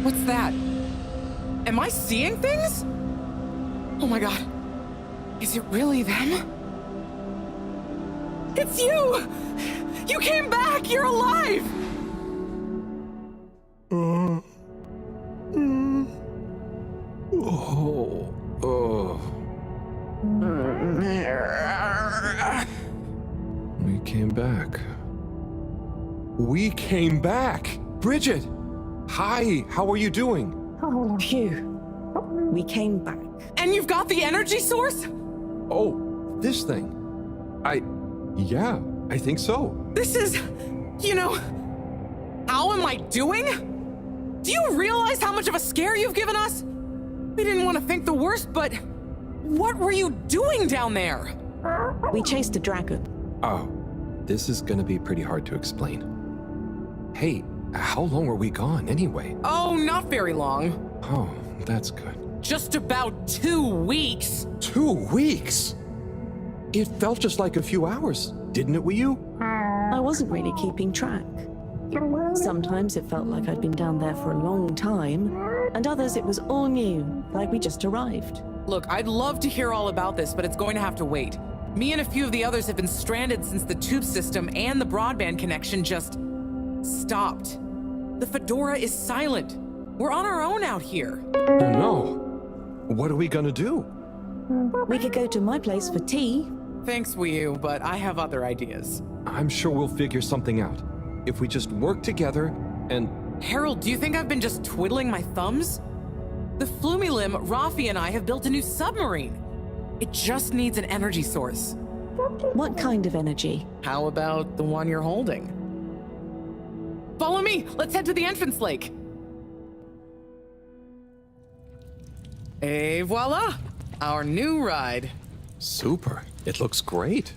What's that? Am I seeing things? Oh my god. Is it really them? It's you! You came back! You're alive! We came back. We came back! Bridget! Hi, how are you doing? Phew. We came back. And you've got the energy source? Oh, this thing. Yeah, I think so. This is, how am I doing? Do you realize how much of a scare you've given us? We didn't want to think the worst, but what were you doing down there? We chased a dragon. Oh, this is gonna be pretty hard to explain. Hey, how long were we gone anyway? Oh, not very long. Oh, that's good. Just about 2 weeks. 2 weeks? It felt just like a few hours, didn't it, Wii-U? I wasn't really keeping track. Sometimes it felt like I'd been down there for a long time, and others it was all new, like we just arrived. Look, I'd love to hear all about this, but it's going to have to wait. Me and a few of the others have been stranded since the tube system and the broadband connection just stopped. The Fedora is silent. We're on our own out here. Oh no. What are we gonna do? We could go to my place for tea. Thanks, Wii-U, but I have other ideas. I'm sure we'll figure something out. If we just work together and... Harold, do you think I've been just twiddling my thumbs? The Flumilim, Rafi, and I have built a new submarine. It just needs an energy source. What kind of energy? How about the one you're holding? Follow me! Let's head to the entrance lake! Et voila! Our new ride. Super. It looks great.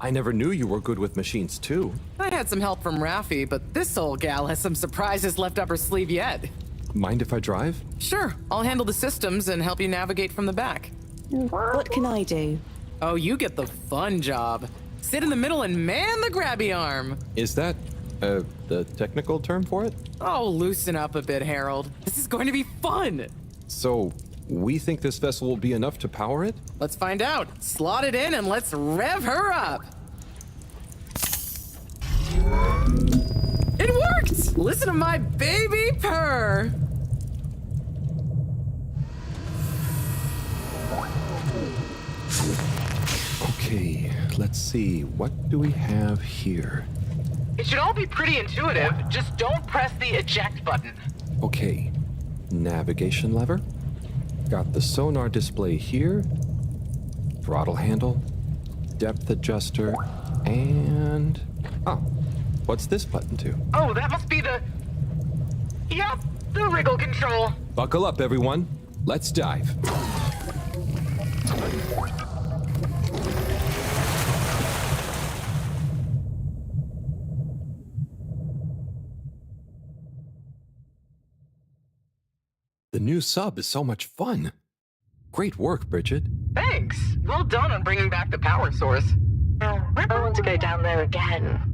I never knew you were good with machines, too. I had some help from Rafi, but this old gal has some surprises left up her sleeve yet. Mind if I drive? Sure, I'll handle the systems and help you navigate from the back. What can I do? Oh, you get the fun job. Sit in the middle and man the grabby arm. Is that, the technical term for it? Oh, loosen up a bit, Harold. This is going to be fun. So, we think this vessel will be enough to power it? Let's find out. Slot it in and let's rev her up. It worked! Listen to my baby purr. Okay, let's see. What do we have here? It should all be pretty intuitive. Just don't press the eject button. Okay, navigation lever. Got the sonar display here. Throttle handle. Depth adjuster. And... oh, what's this button to? Oh, that must be the... Yep, the wriggle control. Buckle up, everyone. Let's dive. The new sub is so much fun. Great work, Bridget. Thanks. Well done on bringing back the power source. I want to go down there again.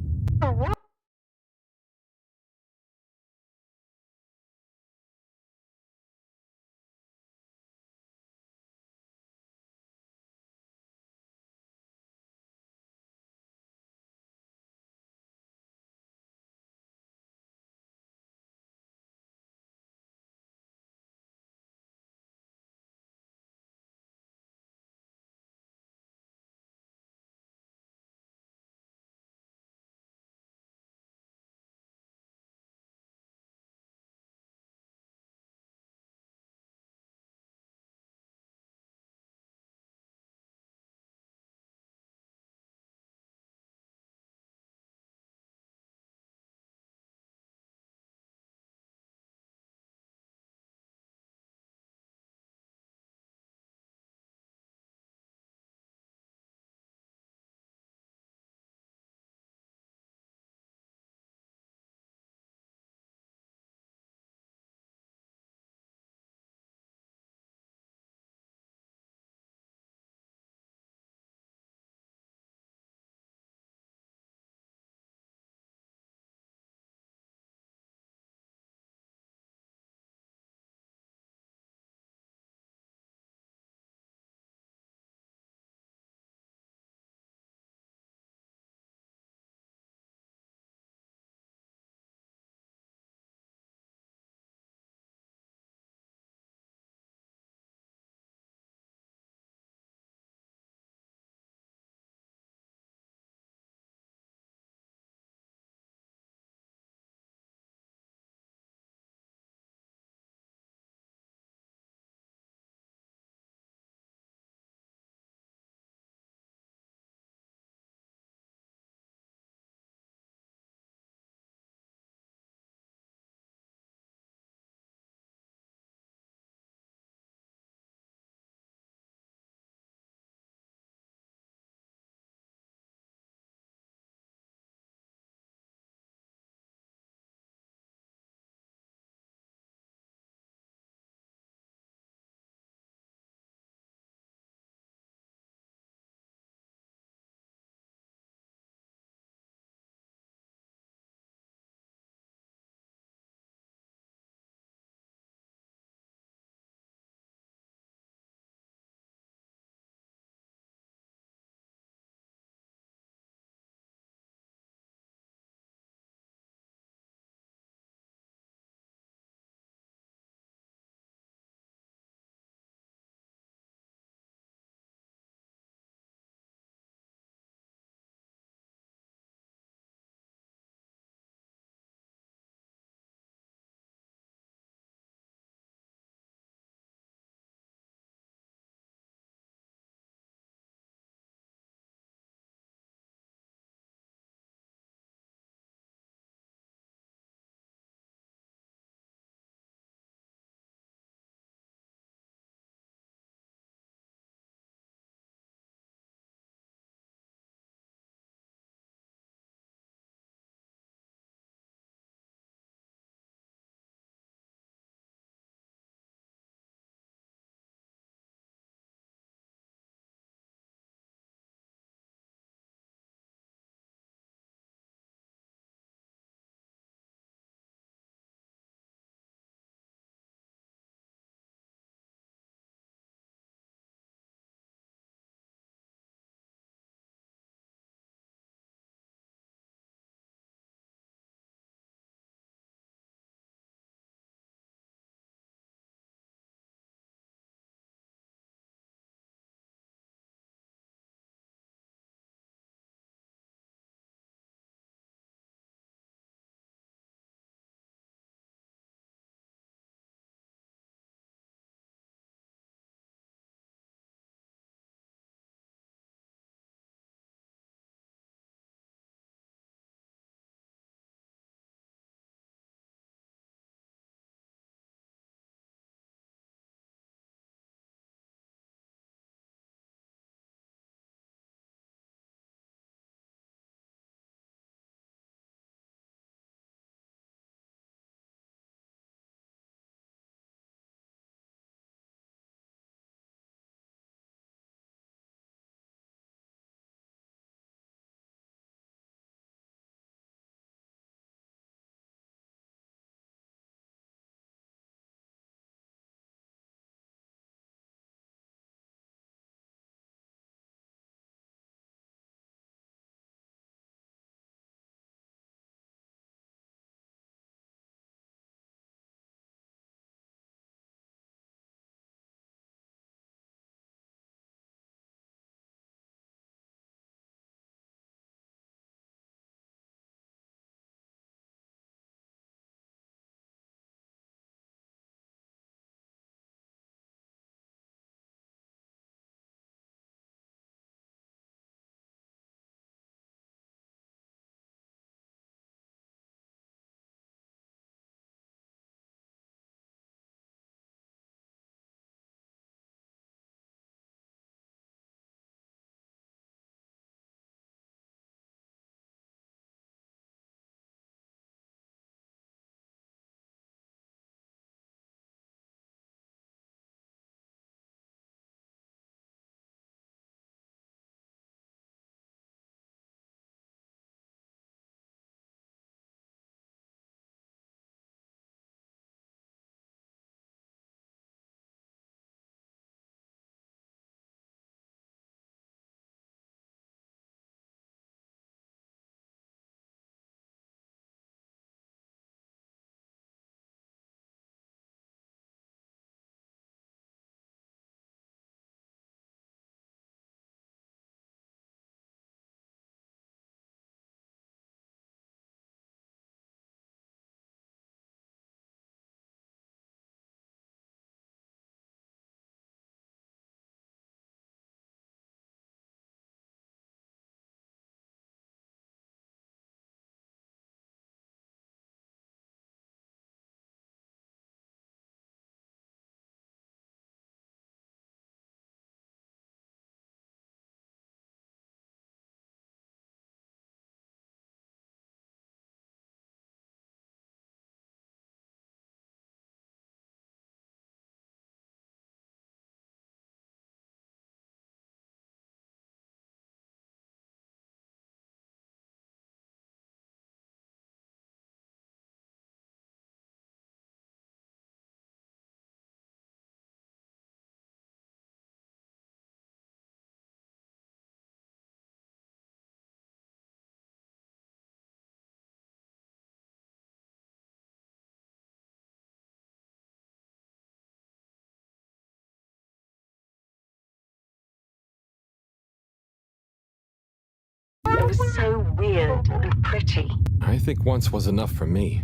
was so weird and pretty. I think once was enough for me.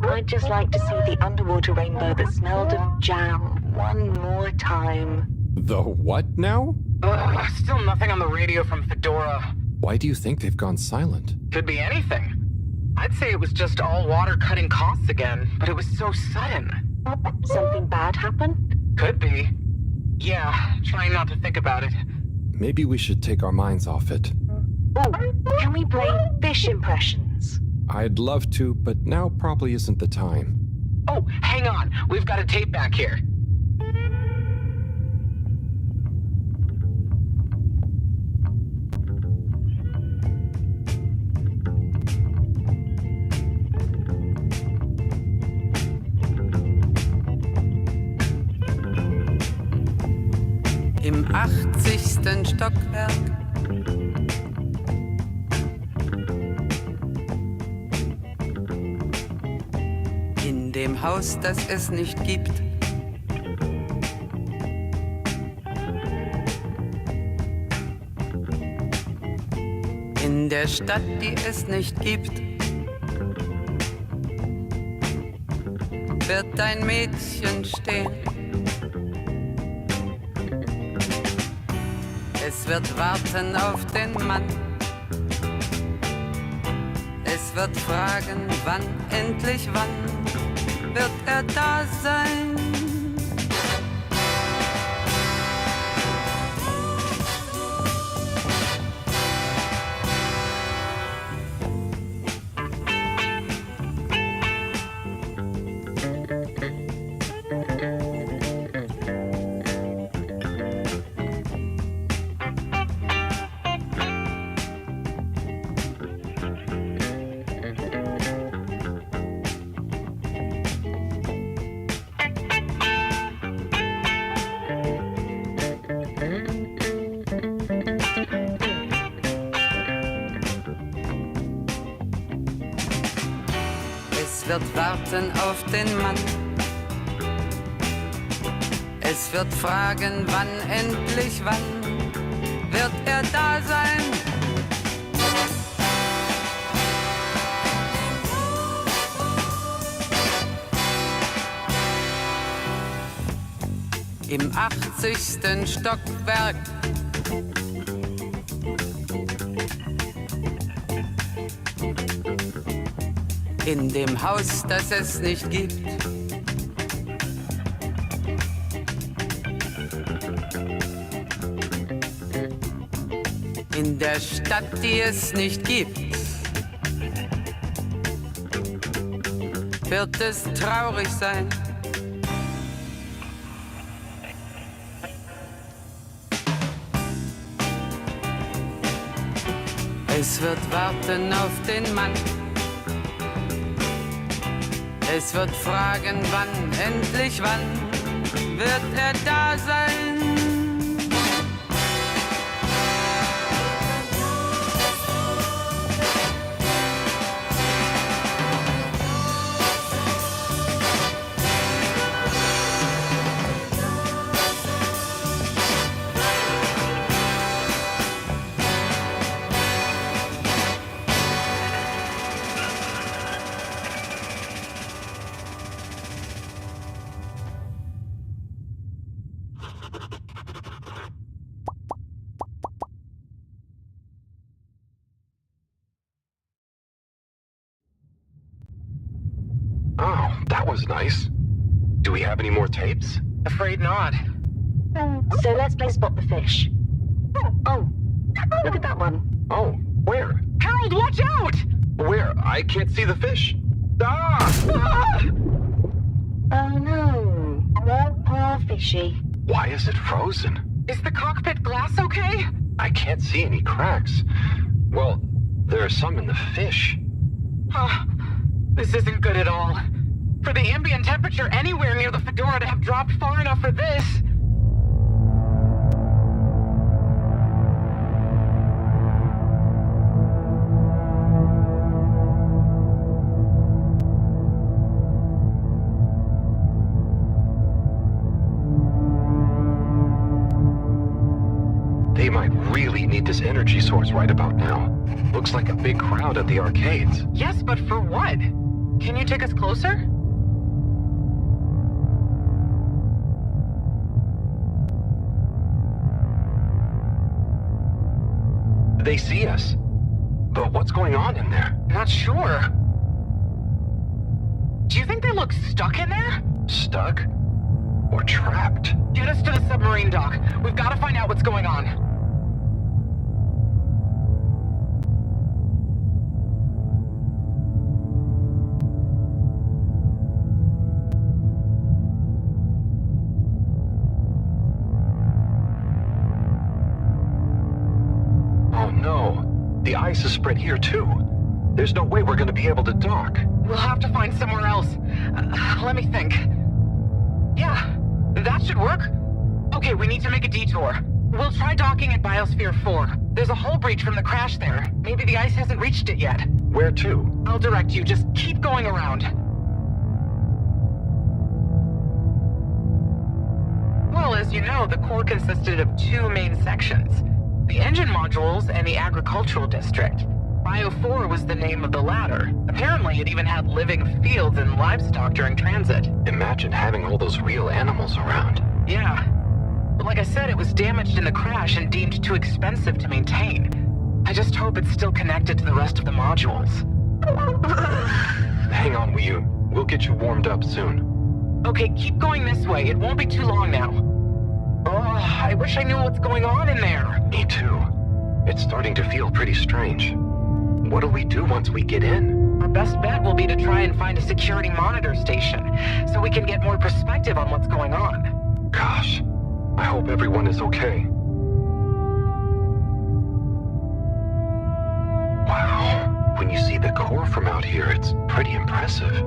I'd just like to see the underwater rainbow that smelled of jam one more time. The what now? Still nothing on the radio from Fedora. Why do you think they've gone silent? Could be anything. I'd say it was just all water cutting costs again, but it was so sudden. Something bad happened? Could be. Yeah, trying not to think about it. Maybe we should take our minds off it. Oh, can we play fish impressions? I'd love to, but now probably isn't the time. Oh, hang on. We've got a tape back here. Im 80. Stockwerk in dem Haus, das es nicht gibt. In der Stadt, die es nicht gibt, wird ein Mädchen stehen. Es wird warten auf den Mann. Es wird fragen, wann, endlich wann, wird er da sein? Es wird warten auf den Mann. Es wird fragen, wann, endlich wann, wird er da sein? Im 80. Stockwerk. In dem Haus, das es nicht gibt. In der Stadt, die es nicht gibt. Wird es traurig sein? Es wird warten auf den Mann. Es wird fragen, wann, endlich wann, wird er da sein? Oh, that was nice. Do we have any more tapes? Afraid not. So let's play Spot the Fish. Oh, look at that one. Oh, where? Harold, watch out! Where? I can't see the fish. Ah! Oh no, poor fishy. Why is it frozen? Is the cockpit glass okay? I can't see any cracks. Well, there are some in the fish. This isn't good at all. For the ambient temperature anywhere near the Fedora to have dropped far enough for this. They might really need this energy source right about now. Looks like a big crowd at the arcades. Yes, but for what? Can you take us closer? They see us. But what's going on in there? Not sure. Do you think they look stuck in there? Stuck? Or trapped? Get us to the submarine dock. We've got to find out what's going on. Oh no. The ice is spread here too. There's no way we're gonna be able to dock. We'll have to find somewhere else. Let me think. Yeah, that should work. Okay, we need to make a detour. We'll try docking at Biosphere 4. There's a hull breach from the crash there. Maybe the ice hasn't reached it yet. Where to? I'll direct you. Just keep going around. Well, as you know, the core consisted of two main sections. The engine modules and the agricultural district. Bio 4 was the name of the latter. Apparently, it even had living fields and livestock during transit. Imagine having all those real animals around. Yeah. But like I said, it was damaged in the crash and deemed too expensive to maintain. I just hope it's still connected to the rest of the modules. Hang on, Wu. We'll get you warmed up soon. Okay, keep going this way. It won't be too long now. Oh, I wish I knew what's going on in there. Me too. It's starting to feel pretty strange. What'll we do once we get in? Our best bet will be to try and find a security monitor station, so we can get more perspective on what's going on. Gosh, I hope everyone is okay. Wow, when you see the core from out here, it's pretty impressive.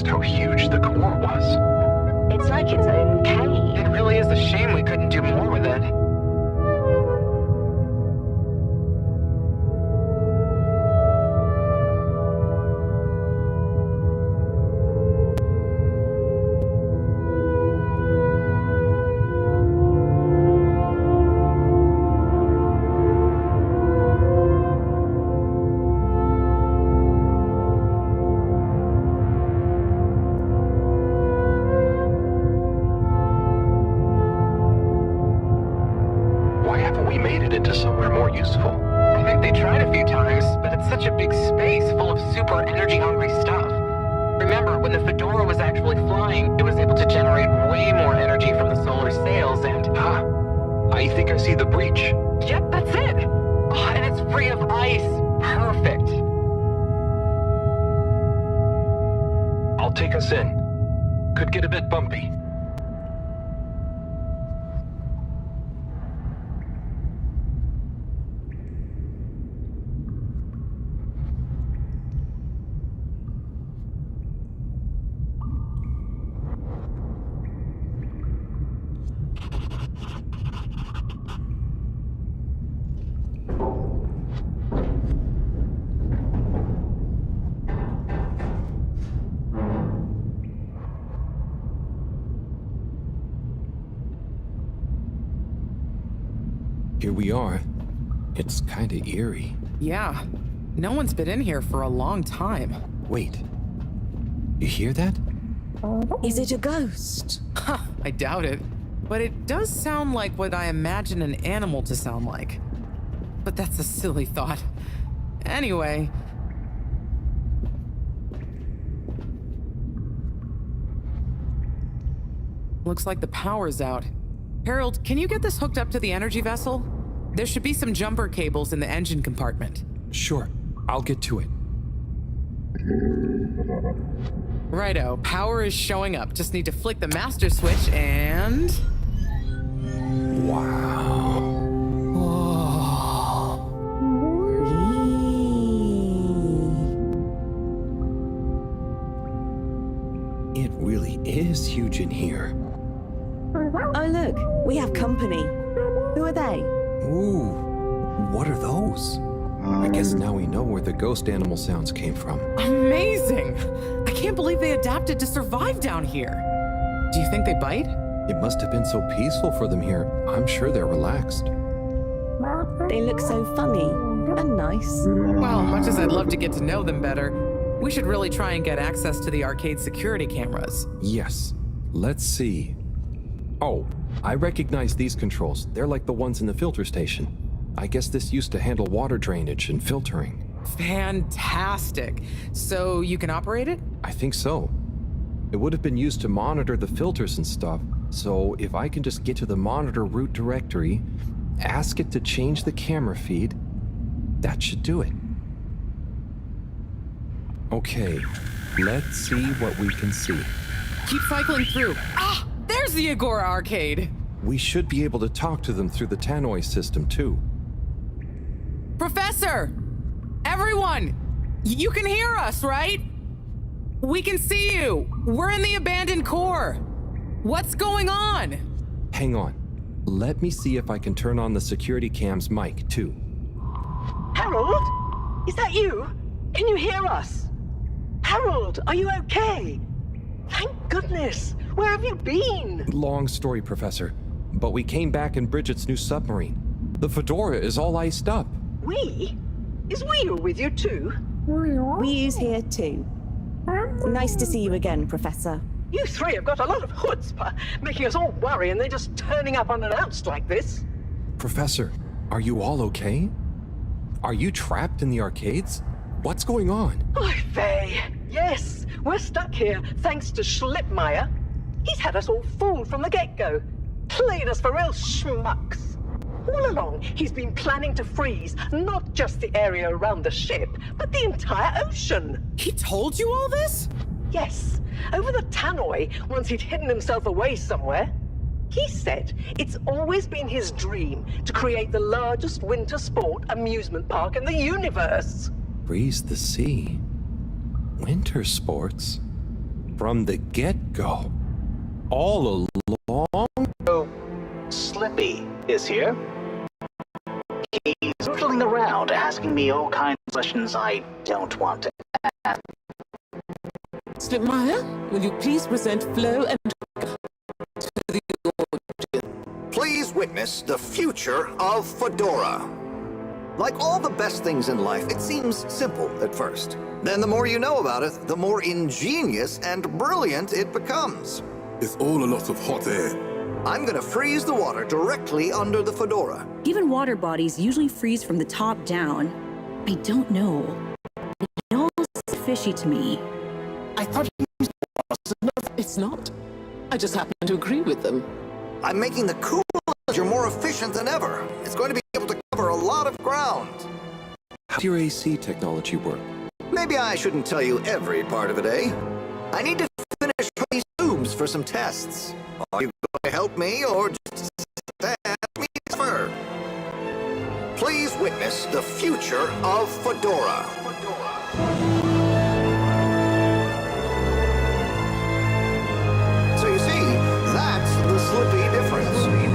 How huge the core was. It's like its own cave. It really is a shame we couldn't do more with it. Take us in. Could get a bit bumpy. Here we are. It's kinda eerie. Yeah. No one's been in here for a long time. Wait. You hear that? Is it a ghost? Huh, I doubt it. But it does sound like what I imagine an animal to sound like. But that's a silly thought. Anyway. Looks like the power's out. Harold, can you get this hooked up to the energy vessel? There should be some jumper cables in the engine compartment. Sure, I'll get to it. Righto, power is showing up. Just need to flick the master switch and... Wow. It really is huge in here. Oh, look, we have company. Who are they? Ooh, what are those? I guess now we know where the ghost animal sounds came from. Amazing! I can't believe they adapted to survive down here. Do you think they bite? It must have been so peaceful for them here. I'm sure they're relaxed. They look so funny and nice. Well, much as I'd love to get to know them better, we should really try and get access to the arcade security cameras. Yes. Let's see. Oh, I recognize these controls. They're like the ones in the filter station. I guess this used to handle water drainage and filtering. Fantastic. So you can operate it? I think so. It would have been used to monitor the filters and stuff, so if I can just get to the monitor root directory, ask it to change the camera feed, that should do it. Okay, let's see what we can see. Keep cycling through. Ah, there's the Agora arcade. We should be able to talk to them through the tannoy system, too. Professor! Everyone! You can hear us, right? We can see you! We're in the abandoned core! What's going on? Hang on. Let me see if I can turn on the security cam's mic, too. Harold? Is that you? Can you hear us? Harold, are you okay? Thank goodness. Where have you been? Long story, Professor. But we came back in Bridget's new submarine. The Fedora is all iced up. We? Is we with you too? We's here too. Nice to see you again, Professor. You three have got a lot of chutzpah, making us all worry and then just turning up unannounced like this. Professor, are you all okay? Are you trapped in the arcades? What's going on? Oy vey. Yes, we're stuck here thanks to Schlipmeyer. He's had us all fooled from the get-go. Played us for real schmucks. All along, he's been planning to freeze not just the area around the ship, but the entire ocean. He told you all this? Yes, over the tannoy, once he'd hidden himself away somewhere. He said it's always been his dream to create the largest winter sport amusement park in the universe. Freeze the sea. Winter sports. From the get-go. All along? So, Slippy is here. He's doodling around asking me all kinds of questions I don't want to ask. Slipmeyer, will you please present Flo and to the audience? Please witness the future of Fedora. Like all the best things in life, it seems simple at first. Then the more you know about it, the more ingenious and brilliant it becomes. It's all a lot of hot air. I'm gonna freeze the water directly under the Fedora. Given water bodies usually freeze from the top down, I don't know. It all seems fishy to me. I thought he was no, it's not. I just happen to agree with them. I'm making the Coolager more efficient than ever. It's going to be able to cover a lot of ground. How does your AC technology work? Maybe I shouldn't tell you every part of it, eh? I need to finish these tubes for some tests. Are you going to help me or just stand me suffer? Please witness the future of Fedora. So you see, that's the Slippy difference.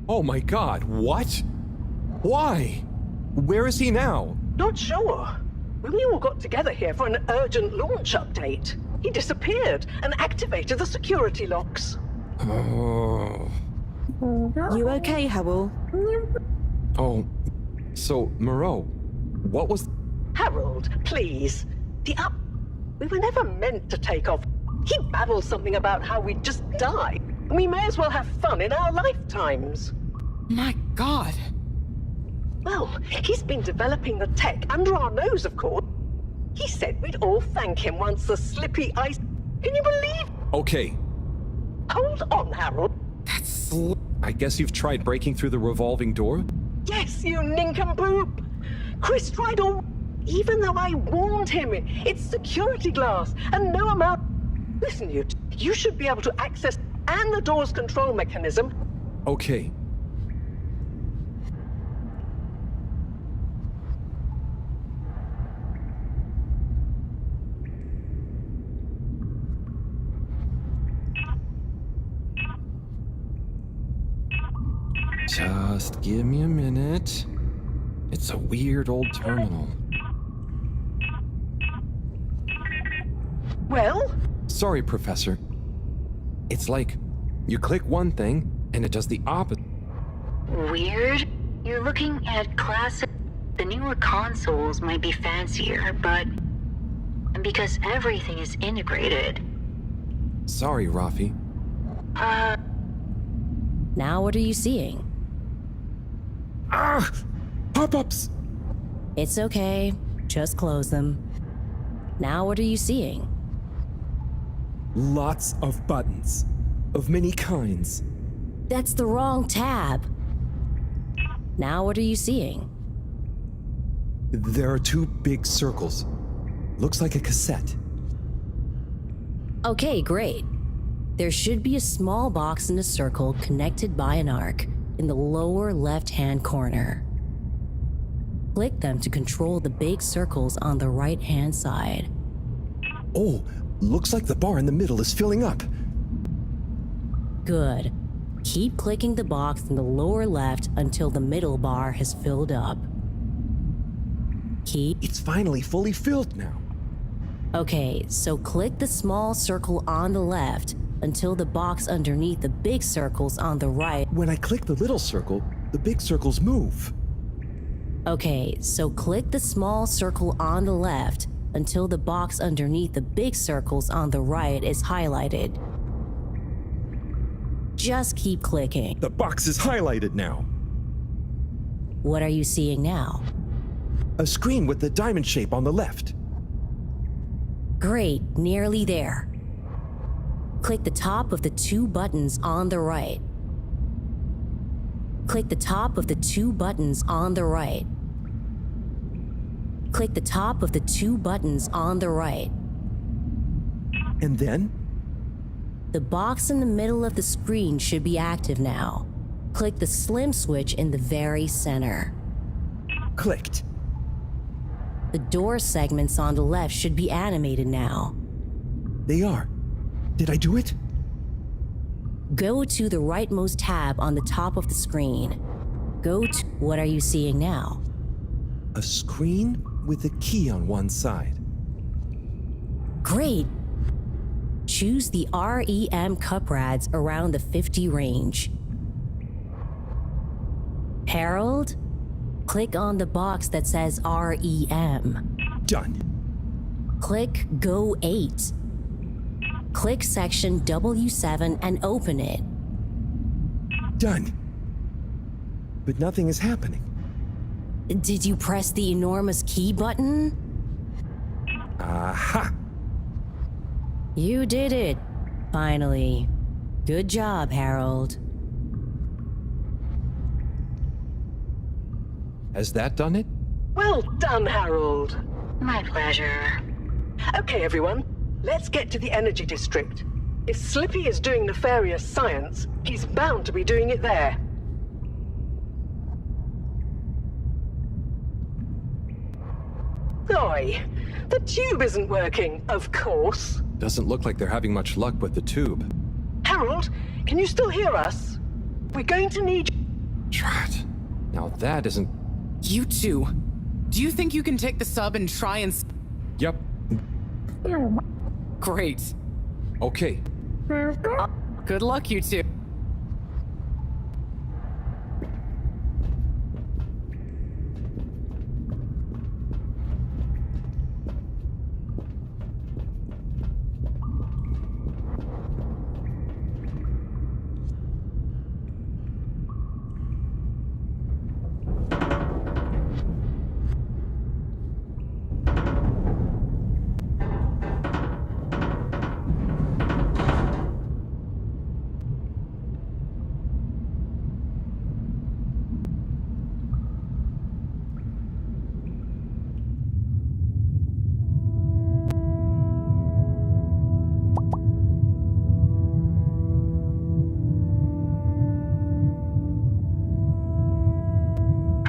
Oh my god, what? Why? Where is he now? Not sure. When we all got together here for an urgent launch update, he disappeared and activated the security locks. Oh. You okay, Howell? Oh. So, Moreau, what was... Harold, please. We were never meant to take off. He babbled something about how we'd just die. And we may as well have fun in our lifetimes. My God. Well, he's been developing the tech under our nose, of course. He said we'd all thank him once the Slippy ice... Can you believe? Okay. Hold on, Harold. I guess you've tried breaking through the revolving door? Yes, you nincompoop. Chris tried all... Even though I warned him, it's security glass, and no amount... Listen, you should be able to access and the door's control mechanism. Okay. Just give me a minute. It's a weird old terminal. Well? Sorry, Professor. It's like you click one thing and it does the opposite. Weird? You're looking at classic. The newer consoles might be fancier, but because everything is integrated. Sorry, Rafi. Now what are you seeing? Ah! Pop-ups! It's okay. Just close them. Now what are you seeing? Lots of buttons. Of many kinds. That's the wrong tab. Now what are you seeing? There are two big circles. Looks like a cassette. Okay, great. There should be a small box in a circle connected by an arc in the lower left-hand corner. Click them to control the big circles on the right-hand side. Oh, looks like the bar in the middle is filling up. Good. Keep clicking the box in the lower left until the middle bar has filled up. It's finally fully filled now. Okay, so click the small circle on the left until the box underneath the big circles on the right. When I click the little circle, the big circles move. Okay, so click the small circle on the left until the box underneath the big circles on the right is highlighted. Just keep clicking. The box is highlighted now. What are you seeing now? A screen with the diamond shape on the left. Great, nearly there. Click the top of the two buttons on the right. Click the top of the two buttons on the right. Click the top of the two buttons on the right. And then? The box in the middle of the screen should be active now. Click the slim switch in the very center. Clicked. The door segments on the left should be animated now. They are. Did I do it? Go to the rightmost tab on the top of the screen. Go to... What are you seeing now? A screen with a key on one side. Great! Choose the REM cup rads around the 50 range. Harold, click on the box that says REM. Done. Click Go 8. Click section W7 and open it. Done. But nothing is happening. Did you press the enormous key button? Aha! You did it, finally. Good job, Harold. Has that done it? Well done, Harold. My pleasure. Okay, everyone. Let's get to the energy district. If Slippy is doing nefarious science, he's bound to be doing it there. Oi, the tube isn't working, of course. Doesn't look like they're having much luck with the tube. Harold, can you still hear us? We're going to need... Drat. Now that isn't... You two. Do you think you can take the sub and try and... Yep. Great. Okay. Good luck, you two.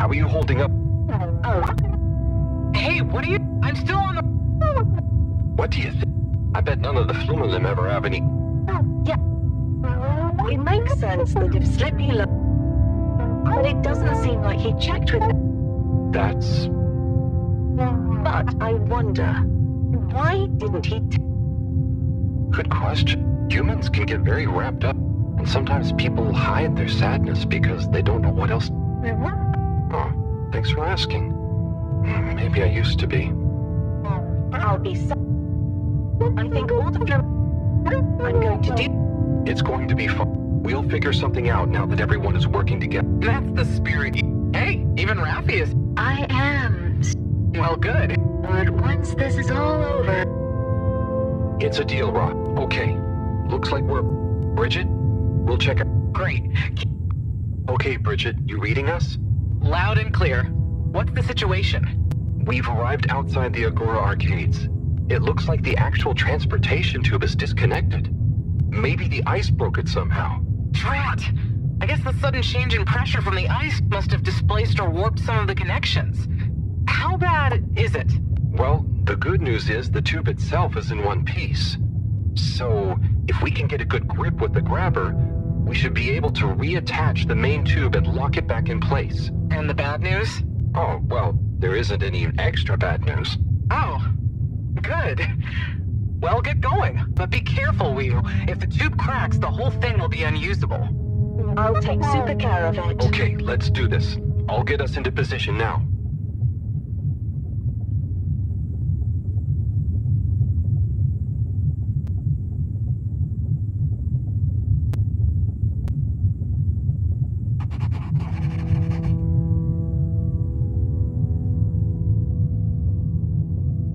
How are you holding up? Hey, what are you? I'm still on the. What do you think? I bet none of the Flumalim ever have any. Yeah. It makes sense that if Slippy but it doesn't seem like he checked with them. That's... But I wonder, why didn't he Good question. Humans can get very wrapped up, and sometimes people hide their sadness because they don't know what else... Oh, thanks for asking. Maybe I used to be. I'll be I think all the I'm going to do... It's going to be fun. We'll figure something out now that everyone is working together. That's the spirit. Hey, even Raffi is. I am. Well, good. But once this is all over... It's a deal, Rock. Okay. Looks like we're... Bridget? We'll check it. Great. Okay, Bridget, you reading us? Loud and clear. What's the situation? We've arrived outside the Agora arcades. It looks like the actual transportation tube is disconnected. Maybe the ice broke it somehow. Drat! I guess the sudden change in pressure from the ice must have displaced or warped some of the connections. How bad is it? Well, the good news is the tube itself is in one piece. So, if we can get a good grip with the grabber, we should be able to reattach the main tube and lock it back in place. And the bad news? Oh, well, there isn't any extra bad news. Oh, good. Well, get going. But be careful, Whew. If the tube cracks, the whole thing will be unusable. I'll take super care of it. Okay, let's do this. I'll get us into position now.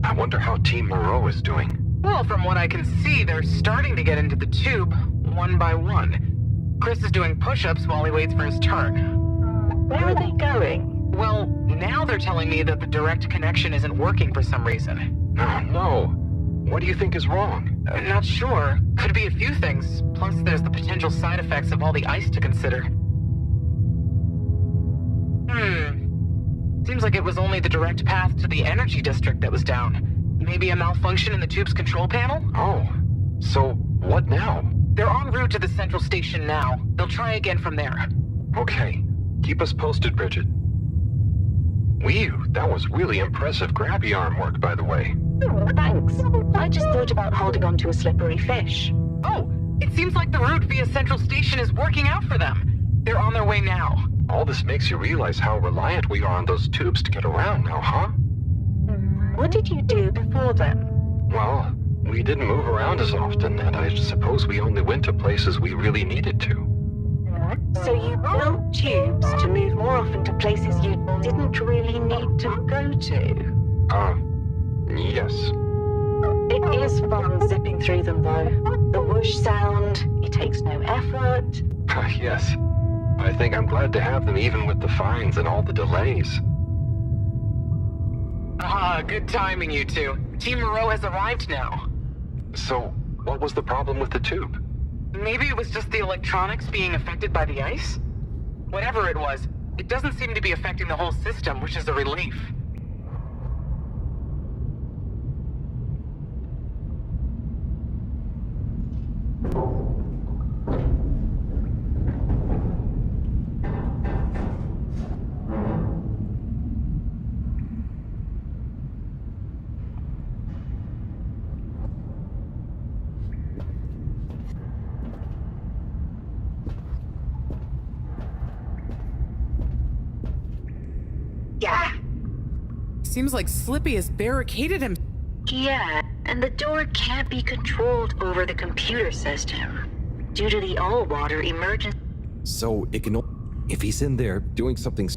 I wonder how Team Moreau is doing. Well, from what I can see, they're starting to get into the tube, one by one. Chris is doing push-ups while he waits for his turn. Where are they going? Well, now they're telling me that the direct connection isn't working for some reason. Oh, no. What do you think is wrong? Not sure. Could be a few things. Plus, there's the potential side effects of all the ice to consider. Seems like it was only the direct path to the energy district that was down. Maybe a malfunction in the tube's control panel? Oh, so what now? They're en route to the central station now. They'll try again from there. Okay. Keep us posted, Bridget. Whew, that was really impressive grabby arm work, by the way. Thanks. I just thought about holding on to a slippery fish. Oh, it seems like the route via central station is working out for them. They're on their way now. All this makes you realize how reliant we are on those tubes to get around now, huh? What did you do before then? Well, we didn't move around as often, and I suppose we only went to places we really needed to. So you built tubes to move more often to places you didn't really need to go to? Yes. It is fun zipping through them, though. The whoosh sound, it takes no effort. Yes. I think I'm glad to have them even with the fines and all the delays. Good timing, you two. Team Moreau has arrived now. So, what was the problem with the tube? Maybe it was just the electronics being affected by the ice? Whatever it was, it doesn't seem to be affecting the whole system, which is a relief. Yeah. Seems like Slippy has barricaded him. Yeah, and the door can't be controlled over the computer system due to the all-water emergency. So it can... If he's in there doing something...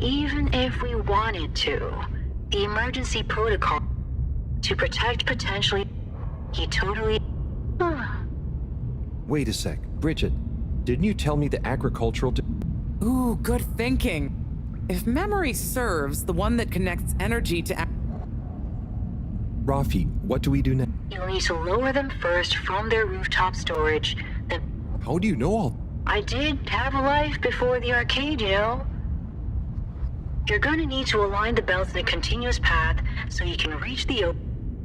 Even if we wanted to, the emergency protocol to protect potentially... He totally... Wait a sec. Bridget, didn't you tell me the agricultural... Ooh, good thinking. If memory serves, the one that connects energy to... Rafi, what do we do now? You'll need to lower them first from their rooftop storage, then... How do you know all... I did have a life before the arcade, you know. You're going to need to align the belts in a continuous path so you can reach the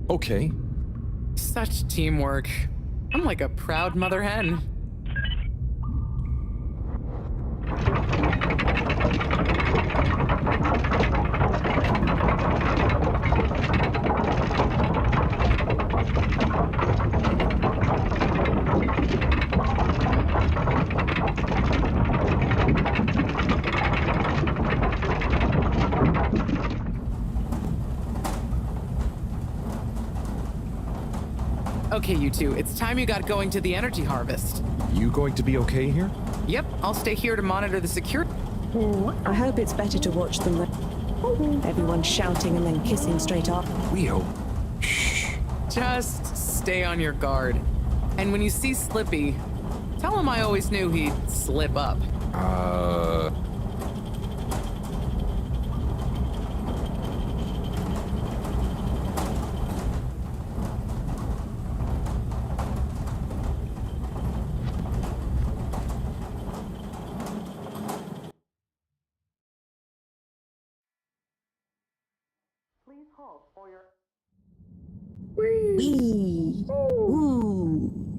Okay. Such teamwork. I'm like a proud mother hen. Okay, you two, it's time you got going to the energy harvest. You going to be okay here? Yep, I'll stay here to monitor the security. I hope it's better to watch them than everyone shouting and then kissing straight off. We hope. Just stay on your guard. And when you see Slippy, tell him I always knew he'd slip up.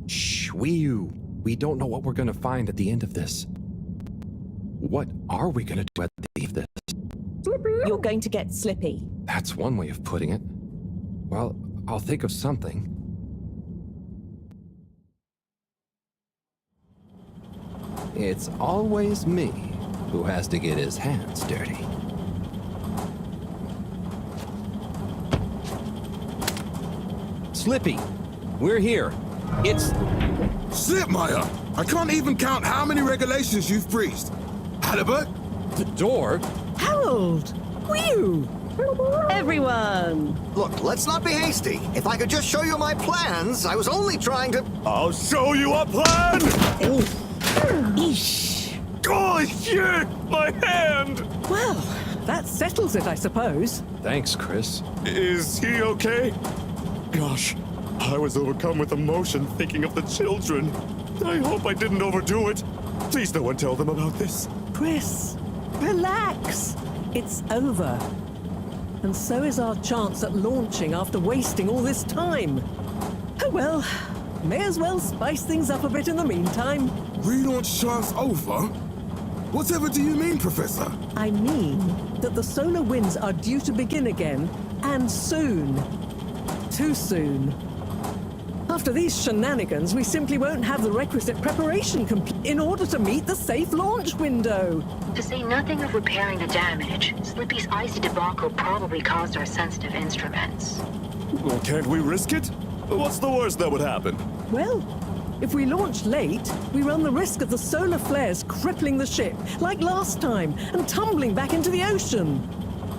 Shh, we don't know what we're gonna find at the end of this. What are we gonna do at the end of this? You're going to get Slippy. That's one way of putting it. Well, I'll think of something. It's always me who has to get his hands dirty. Slippy, we're here. It's... Slipmeyer! I can't even count how many regulations you've breached. Halibut? The door? Harold! Whew! Everyone! Look, let's not be hasty. If I could just show you my plans, I was only trying to... I'll show you a plan! Eesh! Oh, shit! My hand! Well, that settles it, I suppose. Thanks, Chris. Is he okay? Gosh, I was overcome with emotion thinking of the children. I hope I didn't overdo it. Please no one tell them about this. Chris, relax. It's over. And so is our chance at launching after wasting all this time. Oh well, may as well spice things up a bit in the meantime. Relaunch chance over? Whatever do you mean, Professor? I mean that the solar winds are due to begin again, and soon. Too soon. After these shenanigans, we simply won't have the requisite preparation complete in order to meet the safe launch window. To say nothing of repairing the damage, Slippy's icy debacle probably caused our sensitive instruments. Well, can't we risk it? What's the worst that would happen? Well, if we launch late, we run the risk of the solar flares crippling the ship, like last time, and tumbling back into the ocean.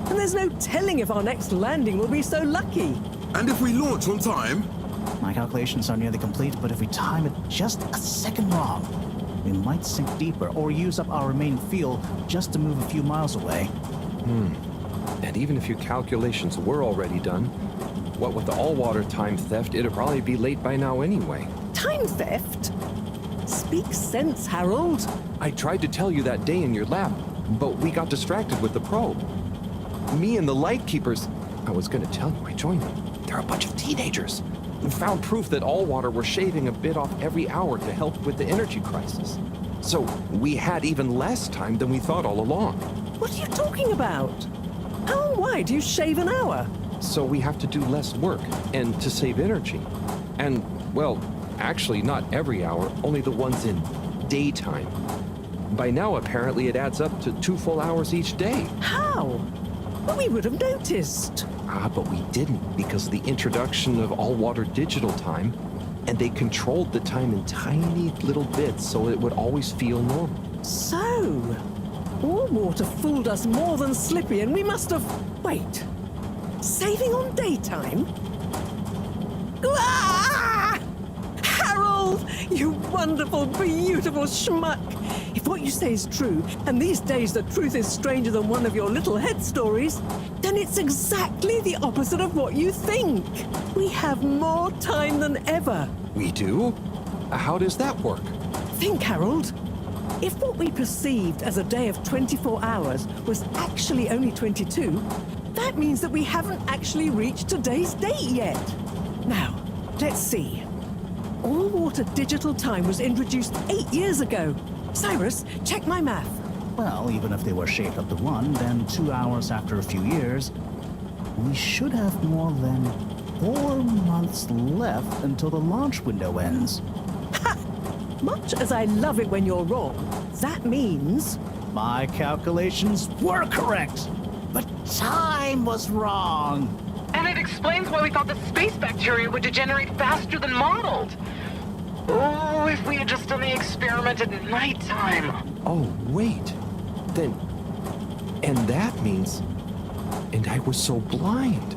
And there's no telling if our next landing will be so lucky. And if we launch on time? My calculations are nearly complete, but if we time it just a second wrong, we might sink deeper or use up our remaining fuel just to move a few miles away. And even if your calculations were already done, what with the all-water time theft, it'd probably be late by now anyway. Time theft? Speak sense, Harold. I tried to tell you that day in your lab, but we got distracted with the probe. Me and the Lightkeepers... I was gonna tell you I joined them. They're a bunch of teenagers who found proof that Allwater were shaving a bit off every hour to help with the energy crisis. So we had even less time than we thought all along. What are you talking about? How and why do you shave an hour? So we have to do less work, and to save energy. And, well, actually not every hour, only the ones in daytime. By now, apparently, it adds up to 2 full hours each day. How? But we would have noticed. But we didn't because of the introduction of all-water digital time, and they controlled the time in tiny little bits so it would always feel normal. So, all-water fooled us more than Slippy, and we must have... Wait. Saving on daytime? Ah! Harold, you wonderful, beautiful schmuck! If what you say is true, and these days the truth is stranger than one of your little head stories, then it's exactly the opposite of what you think. We have more time than ever. We do? How does that work? Think, Harold. If what we perceived as a day of 24 hours was actually only 22, that means that we haven't actually reached today's date yet. Now, let's see. All-water digital time was introduced 8 years ago. Cyrus, check my math. Well, even if they were shaped up to 1, then 2 hours after a few years, we should have more than 4 months left until the launch window ends. Ha! Much as I love it when you're wrong, that means... My calculations were correct, but time was wrong. And it explains why we thought the space bacteria would degenerate faster than modeled. Oh, if we had just done the experiment at nighttime. Oh, wait. Then... And that means... And I was so blind.